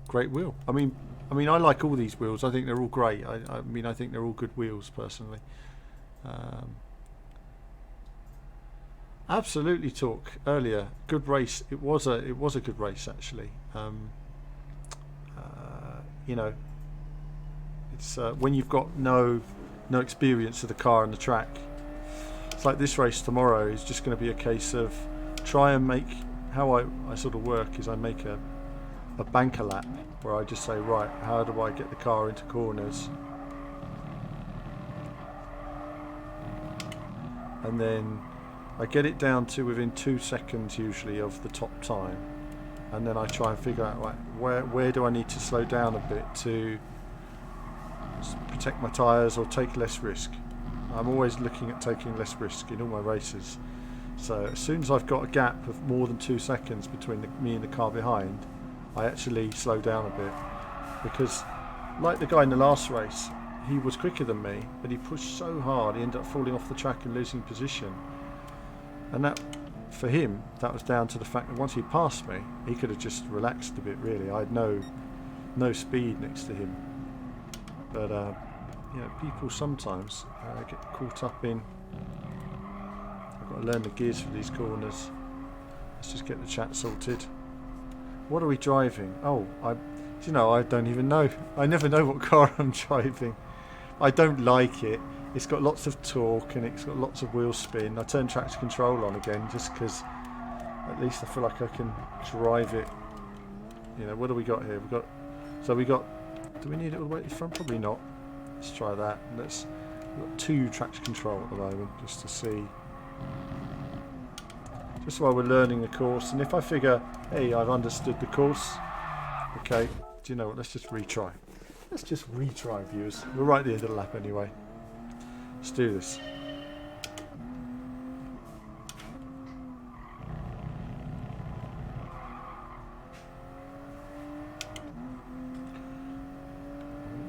Great wheel. I mean, I like all these wheels. I think they're all great. I mean, I think they're all good wheels, personally. Absolutely, talk earlier. Good race. It was a good race, actually. You know, it's when you've got no experience of the car and the track. It's like this race tomorrow is just going to be a case of try and make, how I sort of work is I make a banker lap where I just say, right, how do I get the car into corners, and then I get it down to within 2 seconds usually of the top time, and then I try and figure out, right, where do I need to slow down a bit to protect my tyres or take less risk. I'm always looking at taking less risk in all my races. So as soon as I've got a gap of more than 2 seconds between me and the car behind, I actually slow down a bit. Because like the guy in the last race, he was quicker than me, but he pushed so hard he ended up falling off the track and losing position. And that, for him, that was down to the fact that once he passed me, he could have just relaxed a bit. Really, I had no speed next to him. But people sometimes get caught up in. I've got to learn the gears for these corners. Let's just get the chat sorted. What are we driving? Oh, I don't even know. I never know what car I'm driving. I don't like it. It's got lots of torque and it's got lots of wheel spin. I turned traction control on again just because at least I feel like I can drive it. What do we got here? Do we need it all the way to the front? Probably not. Let's try that. We've got 2 traction control at the moment just to see. Just while we're learning the course, and if I figure, hey, I've understood the course, okay, do you know what, let's just retry. Let's just retry, viewers. We're right at the end of the lap anyway. Let's do this.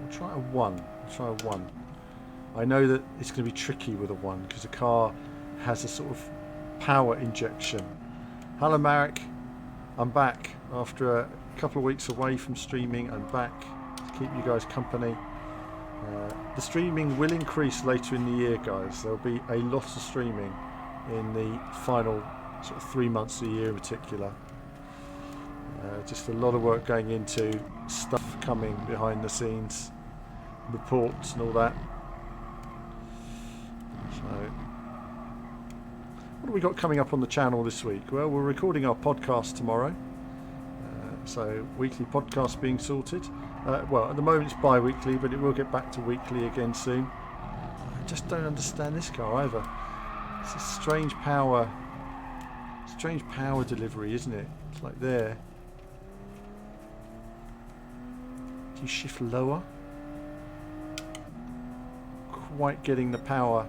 We'll try a 1. I know that it's going to be tricky with a 1 because the car has a sort of power injection. Hello Marek, I'm back after a couple of weeks away from streaming. I'm back to keep you guys company. The streaming will increase later in the year, guys. There'll be a lot of streaming in the final sort of 3 months of the year in particular. Just a lot of work going into stuff coming behind the scenes, reports and all that. So what have we got coming up on the channel this week? Well, we're recording our podcast tomorrow. So weekly podcast being sorted. Well, at the moment it's bi-weekly, but it will get back to weekly again soon. I just don't understand this car either. It's a strange power delivery, isn't it? It's like there. Do you shift lower? Quite getting the power.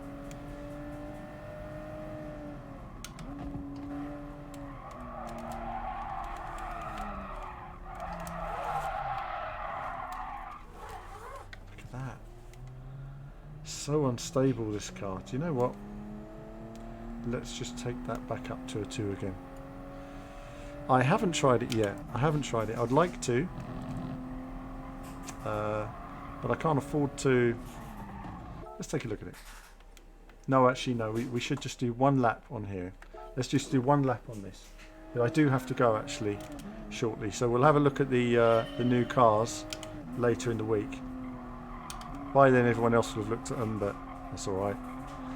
So unstable, this car. Do you know what? Let's just take that back up to a 2 again. I haven't tried it yet. I'd like to. But I can't afford to. Let's take a look at it. No, actually, no. We should just do 1 lap on here. Let's just do 1 lap on this. But I do have to go, actually, shortly. So we'll have a look at the new cars later in the week. By then everyone else will have looked at them, but that's alright.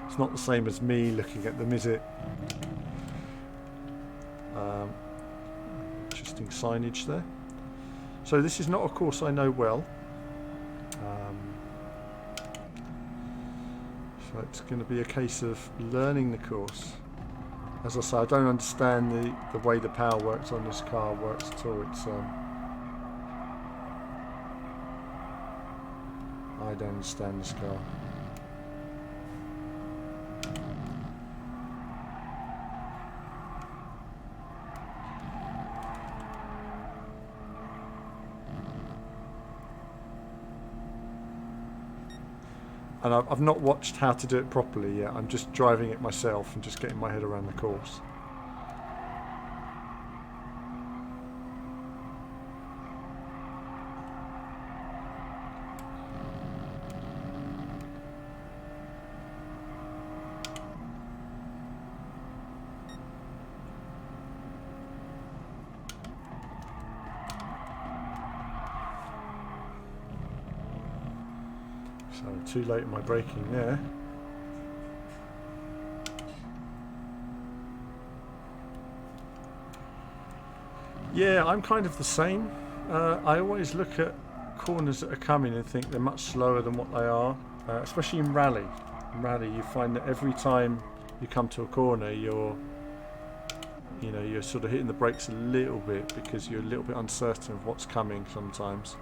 It's not the same as me looking at them, is it? Interesting signage there. So this is not a course I know well. So it's going to be a case of learning the course. As I say, I don't understand the way the power works on this car works at all. I don't understand this car. And I've not watched how to do it properly yet. I'm just driving it myself and just getting my head around the course. So too late in my braking there. Yeah, I'm kind of the same. I always look at corners that are coming and think they're much slower than what they are, especially in rally. In rally, you find that every time you come to a corner, you're sort of hitting the brakes a little bit because you're a little bit uncertain of what's coming sometimes.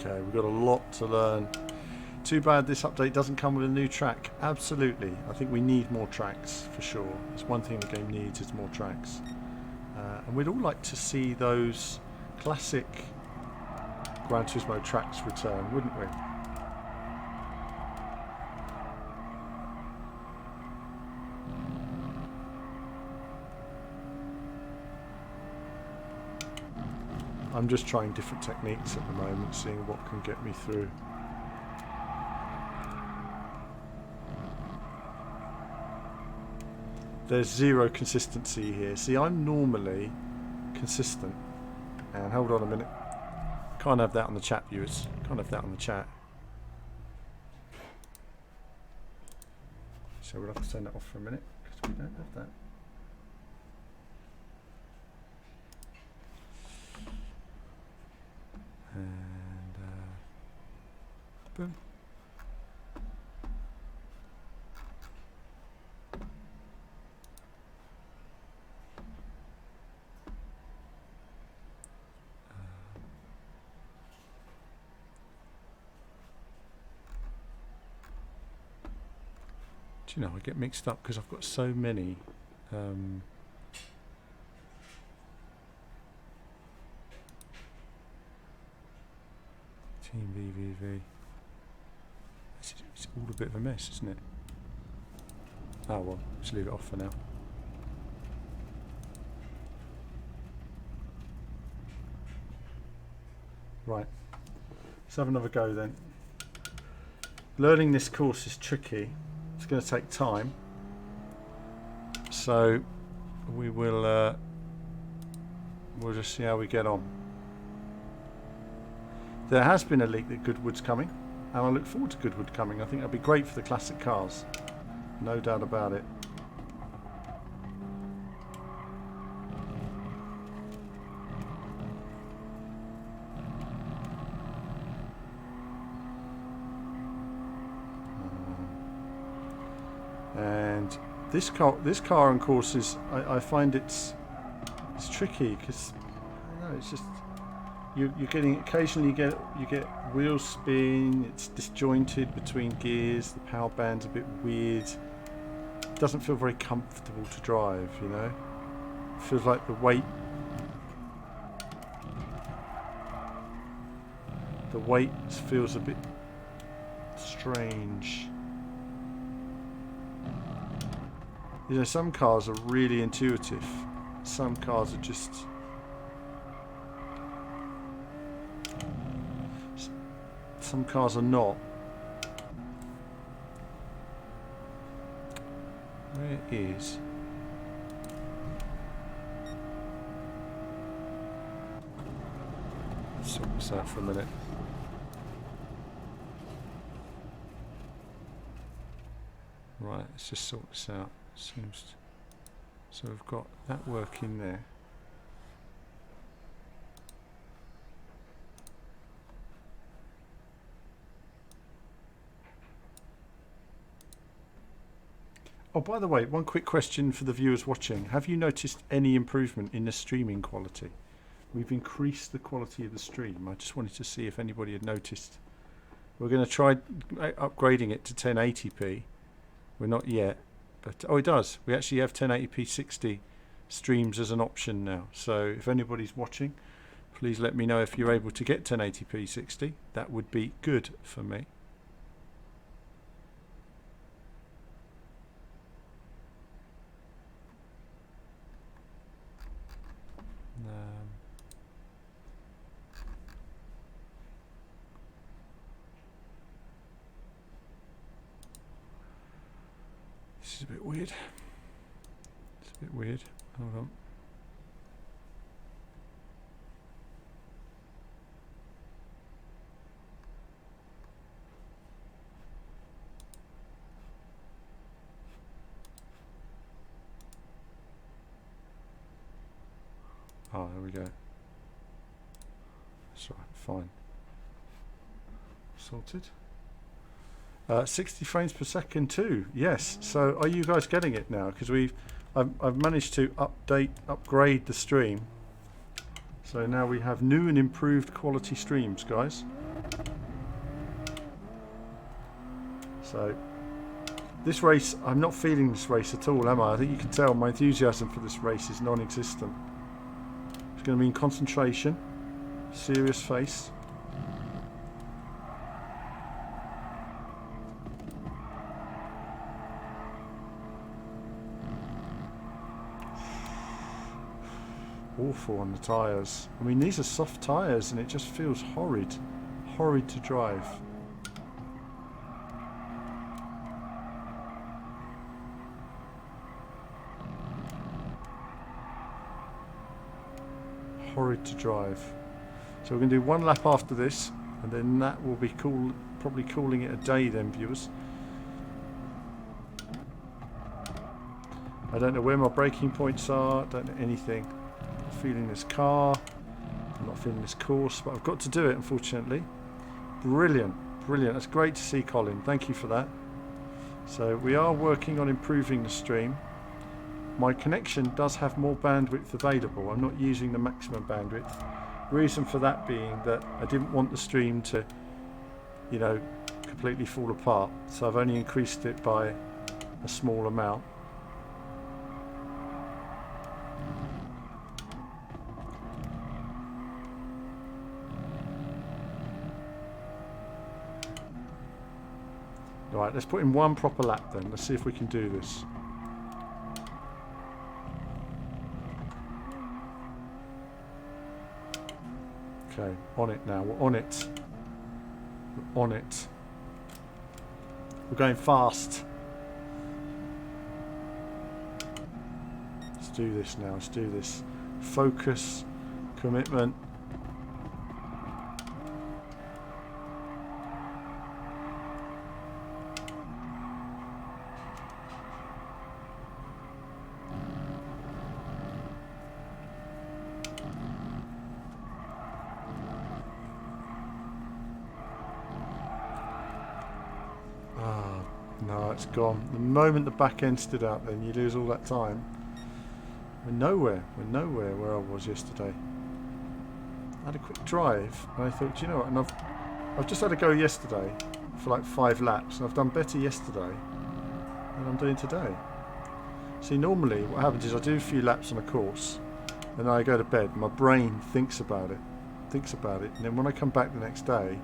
Okay, we've got a lot to learn. Too bad this update doesn't come with a new track. Absolutely. I think we need more tracks for sure. It's one thing the game needs is more tracks. And we'd all like to see those classic Gran Turismo tracks return, wouldn't we? I'm just trying different techniques at the moment, seeing what can get me through. There's zero consistency here. See, I'm normally consistent. And hold on a minute. Can't have that on the chat, viewers. Can't have that on the chat. So we'll have to turn that off for a minute because we don't have that. And boom. Do you know, I get mixed up because I've got so many. Team VVV. It's all a bit of a mess, isn't it? Oh well, just leave it off for now. Right, let's have another go then. Learning this course is tricky. It's going to take time. So we will we'll just see how we get on. There has been a leak that Goodwood's coming, and I look forward to Goodwood coming. I think that'll be great for the classic cars. No doubt about it. And this car on courses, I find it's tricky because I don't know, it's just you're getting occasionally you get wheel spin. It's disjointed between gears. The power band's a bit weird. It doesn't feel very comfortable to drive. You know, it feels like the weight feels a bit strange. You know, some cars are really intuitive. Some cars are just... Some cars are not. Where is... Let's sort this out for a minute. Right, let's just sort this out. Seems so we've got that working there. Oh, by the way, one quick question for the viewers watching. Have you noticed any improvement in the streaming quality? We've increased the quality of the stream. I just wanted to see if anybody had noticed. We're going to try upgrading it to 1080p. We're not yet. But oh, it does. We actually have 1080p 60 streams as an option now. So if anybody's watching, please let me know if you're able to get 1080p 60. That would be good for me. This is a bit weird. It's a bit weird. Hold on. Oh, there we go. That's right, fine. Sorted. 60 frames per second too. Yes. So are you guys getting it now? Because I've managed to upgrade the stream. So now we have new and improved quality streams, guys. So this race, I'm not feeling this race at all, am I? I think you can tell my enthusiasm for this race is non-existent. It's going to mean concentration, serious face. Awful on the tyres. I mean, these are soft tyres and it just feels horrid. Horrid to drive. Horrid to drive. So we're going to do one lap after this, and then that will be cool. Probably calling it a day then, viewers. I don't know where my braking points are. Don't know anything. I'm not feeling this car. I'm not feeling this course, but I've got to do it, unfortunately. Brilliant, brilliant. That's great to see, Colin. Thank you for that. So we are working on improving the stream. My connection does have more bandwidth available. I'm not using the maximum bandwidth. Reason for that being that I didn't want the stream to, you know, completely fall apart. So I've only increased it by a small amount. Right, let's put in one proper lap then. Let's see if we can do this. Okay, on it now. We're on it. We're on it. We're going fast. Let's do this now. Let's do this. Focus, commitment. No, it's gone. The moment the back end stood out, then you lose all that time. We're nowhere. We're nowhere where I was yesterday. I had a quick drive, and I thought, you know what? And I've just had a go yesterday for like 5 laps, and I've done better yesterday than I'm doing today. See, normally what happens is I do a few laps on a course, and then I go to bed. My brain thinks about it, and then when I come back the next day,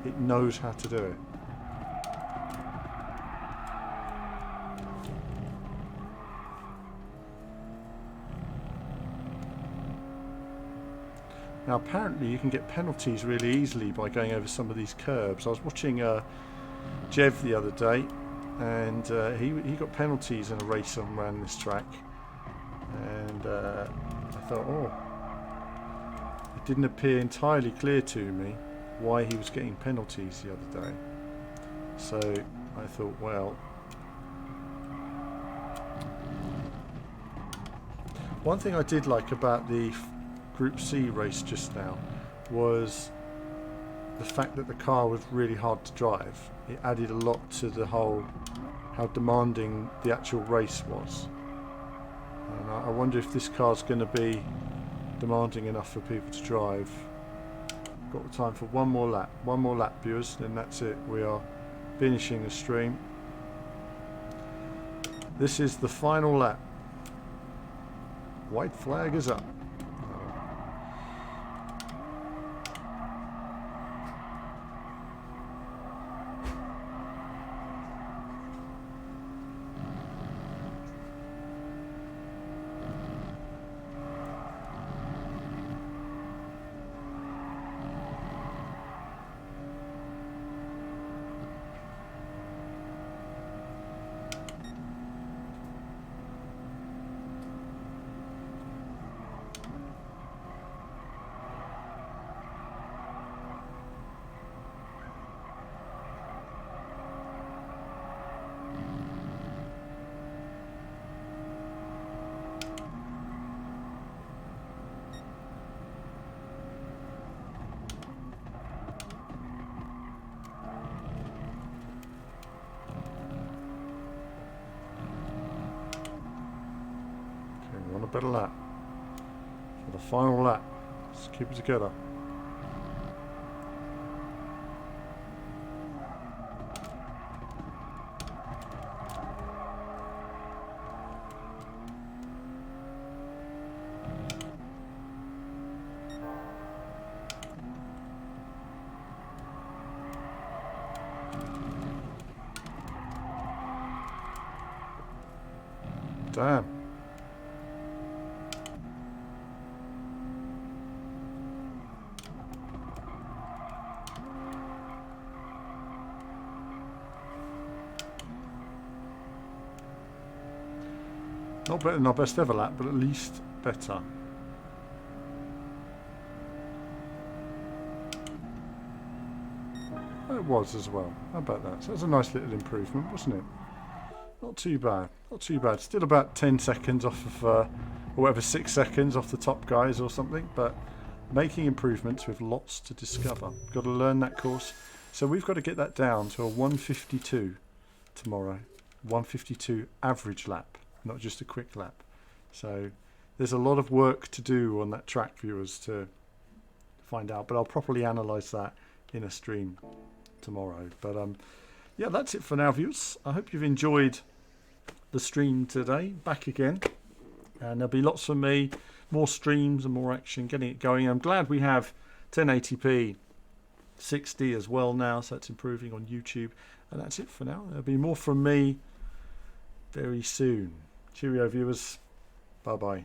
it knows how to do it. Now apparently you can get penalties really easily by going over some of these curbs. I was watching Jev the other day, and he got penalties in a race around this track, and I thought, oh, it didn't appear entirely clear to me why he was getting penalties the other day. So I thought, well, one thing I did like about the Group C race just now was the fact that the car was really hard to drive. It added a lot to the whole, how demanding the actual race was. And I wonder if this car's going to be demanding enough for people to drive. Got the time for one more lap, viewers, then that's it. We are finishing the stream. This is the final lap. White flag is up. Want a better lap for the final lap. Let's keep it together. Damn. Not better than our best ever lap, but at least better. It was as well. How about that? So that was a nice little improvement, wasn't it? Not too bad. Not too bad. Still about 10 seconds off of, or whatever, 6 seconds off the top guys or something, but making improvements with lots to discover. Got to learn that course. So we've got to get that down to a 152 tomorrow. 152 average lap, not just a quick lap. So there's a lot of work to do on that track, viewers, to find out. But I'll properly analyse that in a stream tomorrow. But yeah, that's it for now, viewers. I hope you've enjoyed the stream today. Back again, and there'll be lots from me, more streams and more action, getting it going. I'm glad we have 1080p 60 as well now, so that's improving on YouTube. And that's it for now. There'll be more from me very soon. Cheerio, viewers. Bye bye.